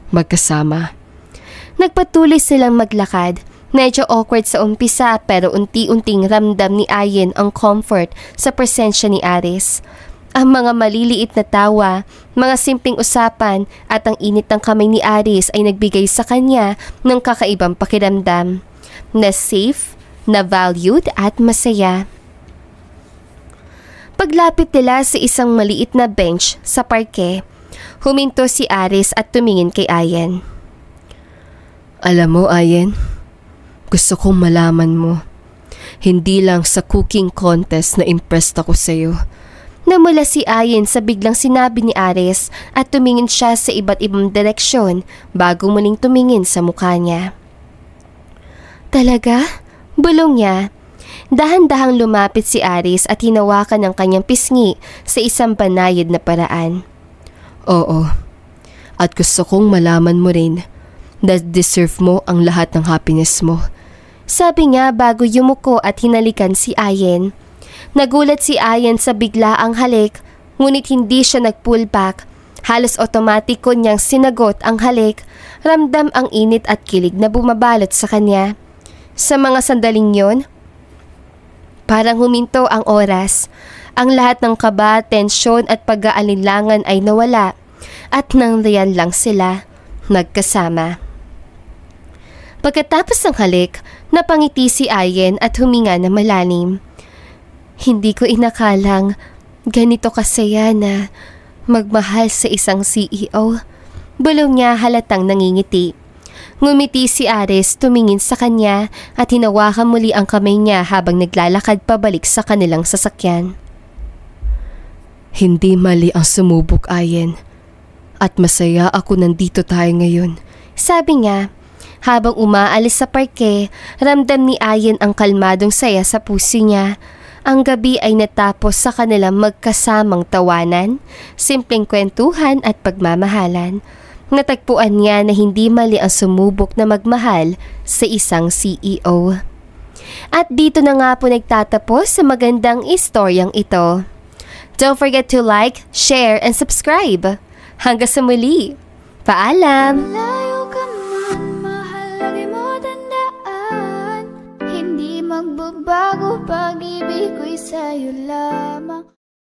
Magkasama. Nagpatuloy silang maglakad. Medyo awkward sa umpisa pero unti-unting ramdam ni Ayen ang comfort sa presensya ni Aris. Ang mga maliliit na tawa, mga simpleng usapan at ang init ng kamay ni Aris ay nagbigay sa kanya ng kakaibang pakiramdam. Na safe, na valued at masaya. Paglapit nila sa isang maliit na bench sa parke, huminto si Aris at tumingin kay Ayen. Alam mo, Ayen, gusto kong malaman mo. Hindi lang sa cooking contest na impressed ako sa'yo. Namula si Ayen sa biglang sinabi ni Aris at tumingin siya sa iba't ibang direksyon bago muling tumingin sa mukha niya. Talaga? Bulong niya. Dahan-dahang lumapit si Aris at hinawakan ang kanyang pisngi sa isang banayad na paraan. Oo. At gusto kong malaman mo rin na deserve mo ang lahat ng happiness mo. Sabi niya bago yumuko at hinalikan si Ayen. Nagulat si Ayen sa biglaang halik, ngunit hindi siya nag-pull back. Halos otomatiko niyang sinagot ang halik, ramdam ang init at kilig na bumabalot sa kanya. Sa mga sandaling yon, parang huminto ang oras. Ang lahat ng kaba, tensyon at pag-aalinlangan ay nawala at nang riyan lang sila, nagkasama. Pagkatapos ng halik, napangiti si Ayen at huminga na malalim. Hindi ko inakalang ganito kasaya na magmahal sa isang CEO. Bulong niya halatang nangingiti. Ngumiti si Aris, tumingin sa kanya at hinawakan muli ang kamay niya habang naglalakad pabalik sa kanilang sasakyan. Hindi mali ang sumubok, Ayen. At masaya ako nandito tayo ngayon. Sabi niya. Habang umaalis sa parke, ramdam ni Ayen ang kalmadong saya sa puso niya. Ang gabi ay natapos sa kanilang magkasamang tawanan, simpleng kwentuhan at pagmamahalan. Natagpuan niya na hindi mali ang sumubok na magmahal sa isang CEO. At dito na nga po nagtatapos sa magandang istoryang ito. Don't forget to like, share, and subscribe. Hanggang sa muli. Paalam! Malayo ka man, mahal, lagi mo tandaan. Hindi magbabago pag-ibig ko'y sa'yo lamang.